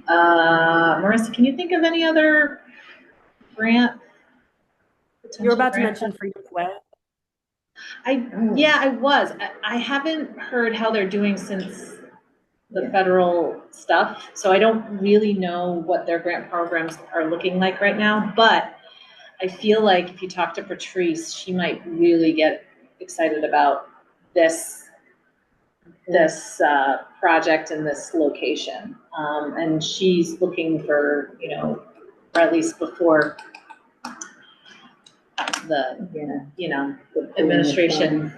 Marissa, can you think of any other grant? You were about to potential grant? mention Freedom's Way. Yeah, I was. I haven't heard how they're doing since the Yeah. federal stuff, so I don't really know what their grant programs are looking like right now, but I feel like if you talk to Patrice, she might really get excited about this project and this location. And she's looking for, or at least before the, Yeah. the administration,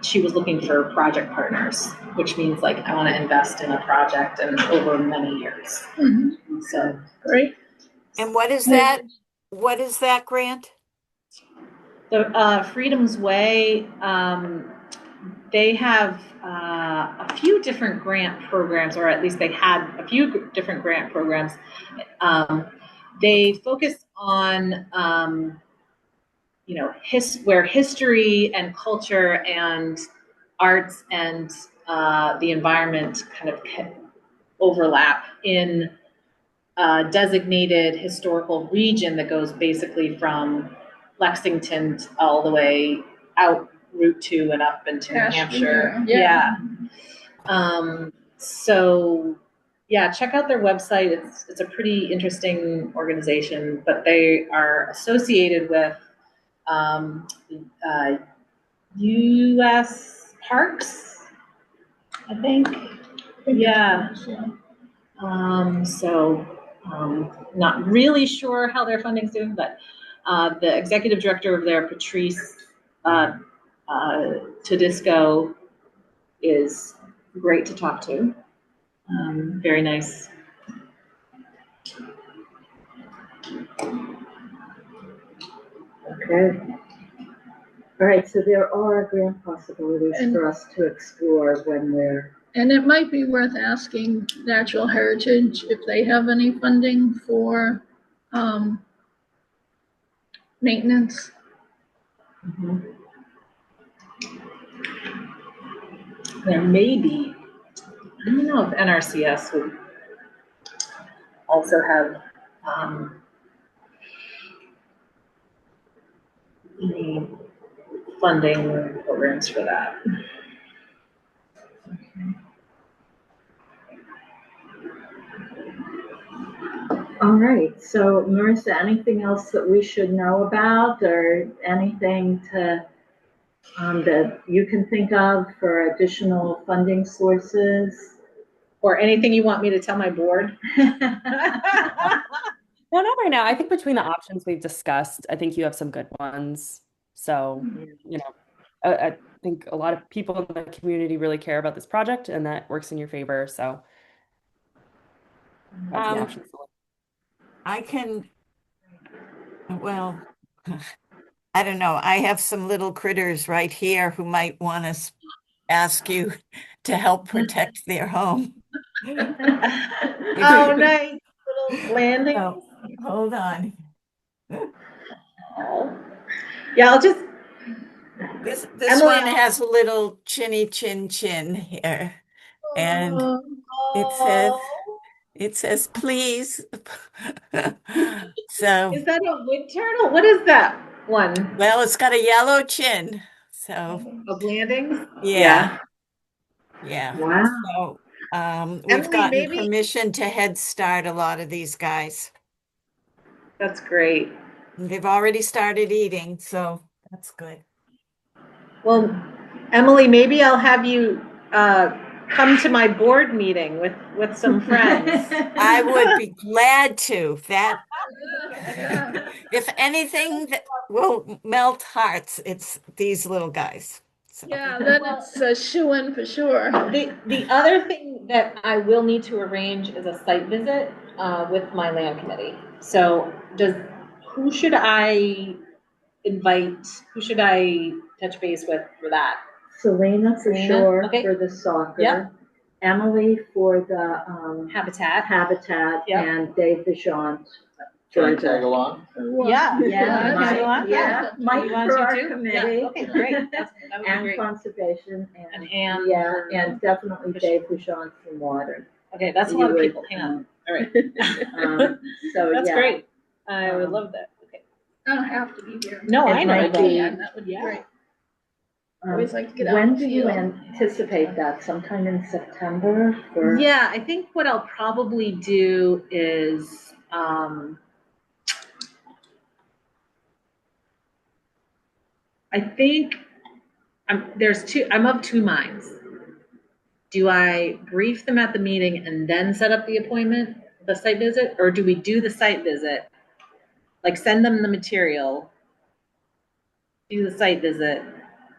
she was looking for project partners, which means like, I want to invest in a project and over many years. Mhm. So, Great. And what is that? What is that grant? the Freedom's Way, they have a few different grant programs, or at least they had a few different grant programs. They focus on, where history and culture and arts and the environment kind of overlap in a designated historical region that goes basically from Lexington all the way out Route 2 and up into New Asheville, Hampshire. yeah. So yeah, check out their website. It's a pretty interesting organization, but they are associated with U.S. Parks, I think. Yeah. Not really sure how their funding's doing, but the executive director of their, Patrice Tedisco, is great to talk to. Very nice. Okay. All right, so there are grant possibilities And- for us to explore when we're, And it might be worth asking Natural Heritage if they have any funding for, maintenance. There may be, I don't know if NRCS would also have any funding programs for that. all right, so Marissa, anything else that we should know about or anything to, that you can think of for additional funding sources? Or anything you want me to tell my board? No, not right now. I think between the options we've discussed, I think you have some good ones. So, I think a lot of people in the community really care about this project, and that works in your favor. So, that's the options. I can, well, I don't know. I have some little critters right here who might want to ask you to help protect their home. Oh, nice little landing. Oh, hold on. Yeah, I'll just. This Emily, one has a little chinny chin chin here. And it says, please. So Is that a wood turtle? What is that? One Well, it's got a yellow chin, so, of landings? yeah, yeah. Wow. So, we've Emily, gotten maybe- permission to head start a lot of these guys. That's great. They've already started eating, so that's good. Well, Emily, maybe I'll have you come to my board meeting with some friends. I would be glad to. That, Yeah. if anything that will melt hearts, it's these little guys. So, Yeah, then it's a shoo-in for sure. The other thing that I will need to arrange is a site visit with my land committee. So who should I invite, who should I touch base with for that? Selena for Selena? sure, Okay. for the soccer. Yep. Emily for the, Habitat. Habitat, Yep. and Dave Vachon Can I for tag the. along? Yeah. Yeah, You Mike, want? yeah, Mike You want for to our too? committee. Yeah, okay, great. That would be And great. conservation, And and, Anne yeah, for- and definitely for Dave Vachon from water. Okay, that's a You lot of would, people. Hang on. All right. So, That's yeah. great. I would Um, love that. Okay. I don't have to be there. No, It I know, might but be- Yeah, that would be Yeah. great. Um, Always like to get out When in the do you field. anticipate that? Sometime in September for? Yeah, I think what I'll probably do is, I think I'm of two minds. Do I brief them at the meeting and then set up the appointment, the site visit, or do we do the site visit? Like send them the material, do the site visit,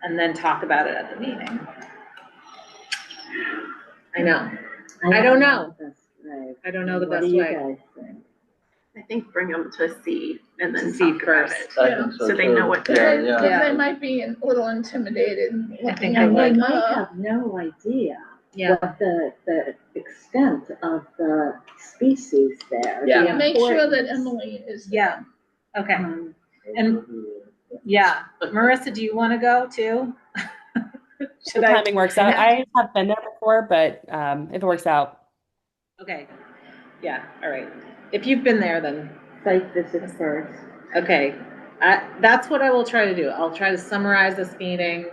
and then talk about it at the meeting? I know. I don't know. the best way. I don't know the What best do you way. guys think? I think bring them to see and then To see talk about first. it. I Yeah. think So they too. know what Yeah, they're- yeah. Yeah. They might be a little intimidated looking think at they And they like, might have no idea Yeah. what the extent of the species there. yeah, the make sure that importance. Emily is. Yeah. Okay. Um, And yeah, Marissa, do you want to go too? Should The I? timing works out. I have been there before, but if it works out, Okay. Yeah. All right. If you've been there, then Site visit first. okay. That's what I will try to do. I'll try to summarize this meeting.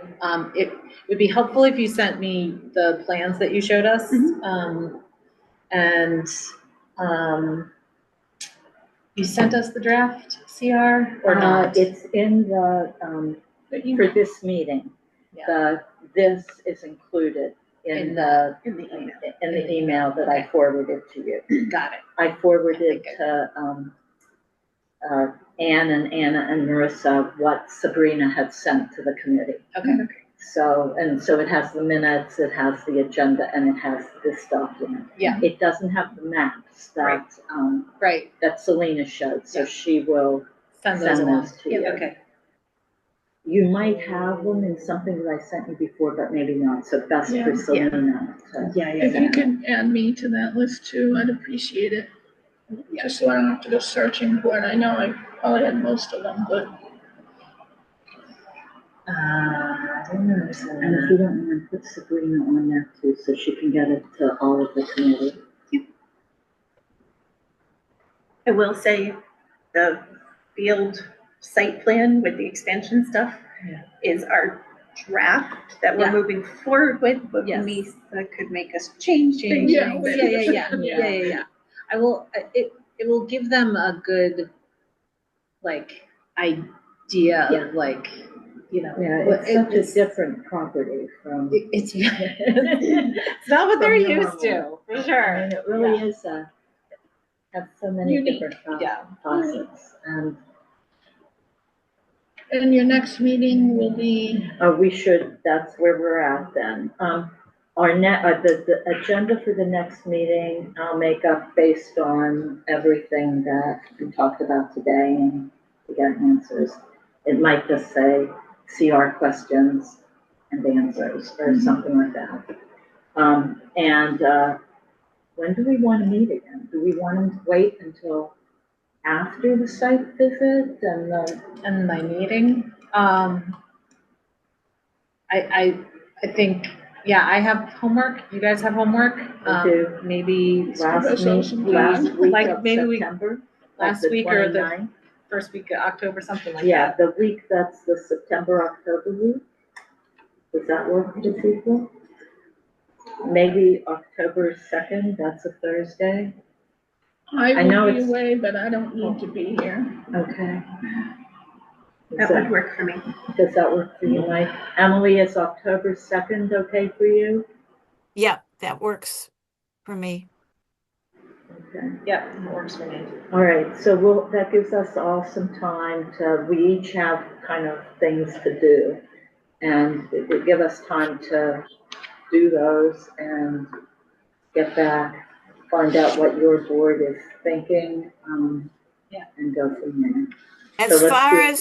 It would be helpful if you sent me the plans that you showed us. And you sent us the draft CR or not? It's in the, The for email. this meeting. Yeah. This is included in In the, In the email. in the email that I Okay. forwarded to you. Got it. I forwarded Okay. to, Anne and Anna and Marissa what Sabrina had sent to the committee. Okay. So, and so it has the minutes, it has the agenda, and it has this document. Yeah. It doesn't have the maps Right. Right. that Selena showed, so Yeah. she will Send those send along. those to you. Okay. You might have them in something that I sent you before, but maybe not, so best Yeah. for Selena to. Yeah. If you could add me to that list too, I'd appreciate it. Just so I don't have to go searching for it. I know I probably had most of them, but And if you don't mind, put Sabrina on there too, so she can get it to all of the committee. I will say the field site plan with the expansion stuff Yeah. is our draft that we're Yeah. moving forward with, but Yes. that could make us change things. Yeah. Yeah. I will, it will give them a good, like, idea of like, you know. Yeah, what it's such a it's- different property from. It's, it's not what they're From used to, normal. for I sure. mean, it really is has so many Unique, different yeah. facets. And and your next meeting will be, we should, that's where we're at then. The agenda for the next meeting, I'll make up based on everything that we talked about today and to get answers. It might just say CR questions and answers or something like that. When do we want to meet again? Do we want to wait until after the site visit and the? And my meeting, I think, yeah, I have homework, you guys have homework? do. Maybe Give us some time. Last week Like, of maybe we- September? last like the week or the- 29th? first week of October, something like Yeah, that. the week that's the September, October week. Does that work for people? Maybe October 2nd, that's a Thursday. I I know will be it's- away, but I don't need to be here. Okay. That would work for me. Does that work for you, Mike? Emily, is October 2nd okay for you? Yeah, that works for me. Okay. Yep, it works for me. All right, so that gives us all some time we each have kind of things to do. And it give us time to do those and get back, find out what your board is thinking, Yeah. and go from there. As let's far do-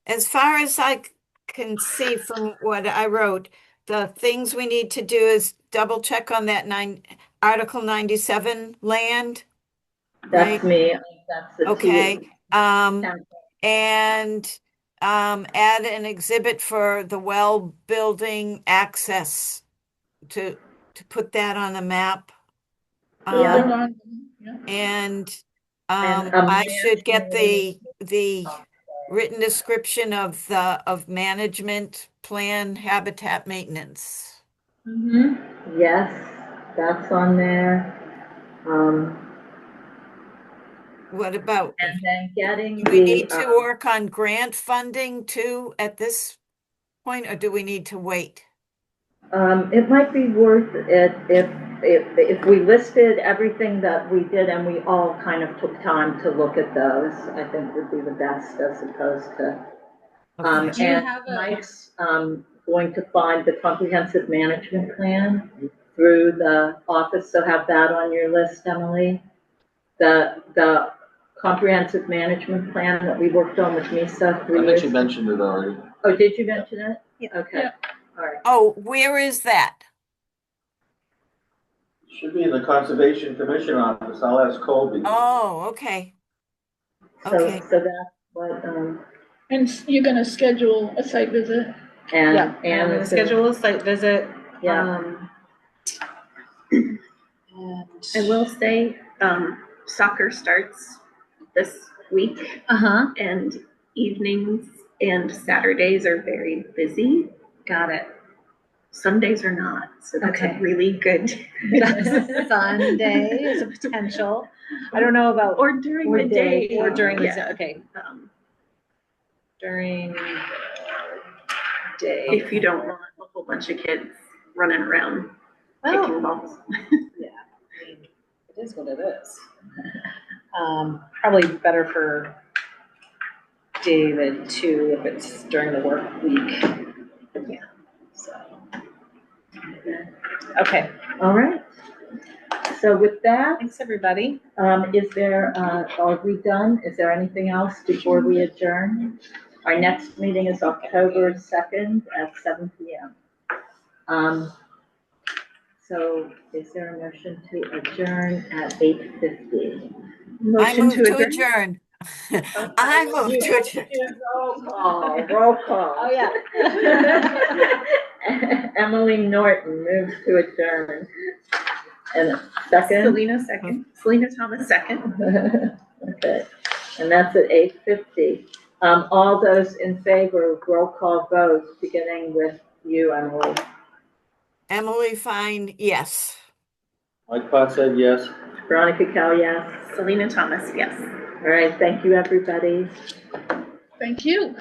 as far as I can see from what I wrote, the things we need to do is double check on that Article 97 land. That's Right. me, that's the Okay, team. and add an exhibit for the well building access to put that on the map. Yeah. Put it on, yeah. And And, I should get the written description of management plan habitat maintenance. Mm-hmm. Yes, that's on there. What about, And then getting do we need the, to work on grant funding too at this point, or do we need to wait? it might be worth it if we listed everything that we did and we all kind of took time to look at those, I think would be the best as opposed to. Okay. Do you And have a- Mike's, going to find the comprehensive management plan through the office, so have that on your list, Emily. The comprehensive management plan that we worked on with MISA I 3 think years. you mentioned it already. Oh, did you mention it? Yeah. Okay, Yeah. all right. Oh, where is that? Should be in the Conservation Commission office. I'll ask Colby. Oh, okay. So, Okay. so that's what, And you're gonna schedule a site visit? and, Yeah, and I'm gonna is schedule a site visit. Yeah. And I will say, soccer starts this week Uh-huh, and evenings and Saturdays are very busy. got it. Sundays are not, so that's Okay. a really good. Sunday is a potential. I don't know about, Or during Or the day. day. or during the, Yeah. okay, Um, during day. If you don't want a whole bunch of kids running around Well, kicking balls. yeah, I mean, it is what it is. Probably better for David too, if it's during the work week. Yeah. So. Okay, all right. So with that, thanks, everybody. is there, are we done? Is there anything else before we adjourn? Our next meeting is October 2nd at 7 p.m. So is there a motion to adjourn at 8:50? I Motion move to adjourn. adjourn. I move to adjourn. Roll call. Oh, yeah. Emily Norton moves to adjourn. And second? Selena second. Selena Thomas second. Okay, and that's at 8:50. All those in favor, roll call vote, beginning with you, Emily. Emily Fine, yes. Mike Potts said yes. Veronica Cal, yes. Selena Thomas, yes. All right, thank you, everybody. Thank you.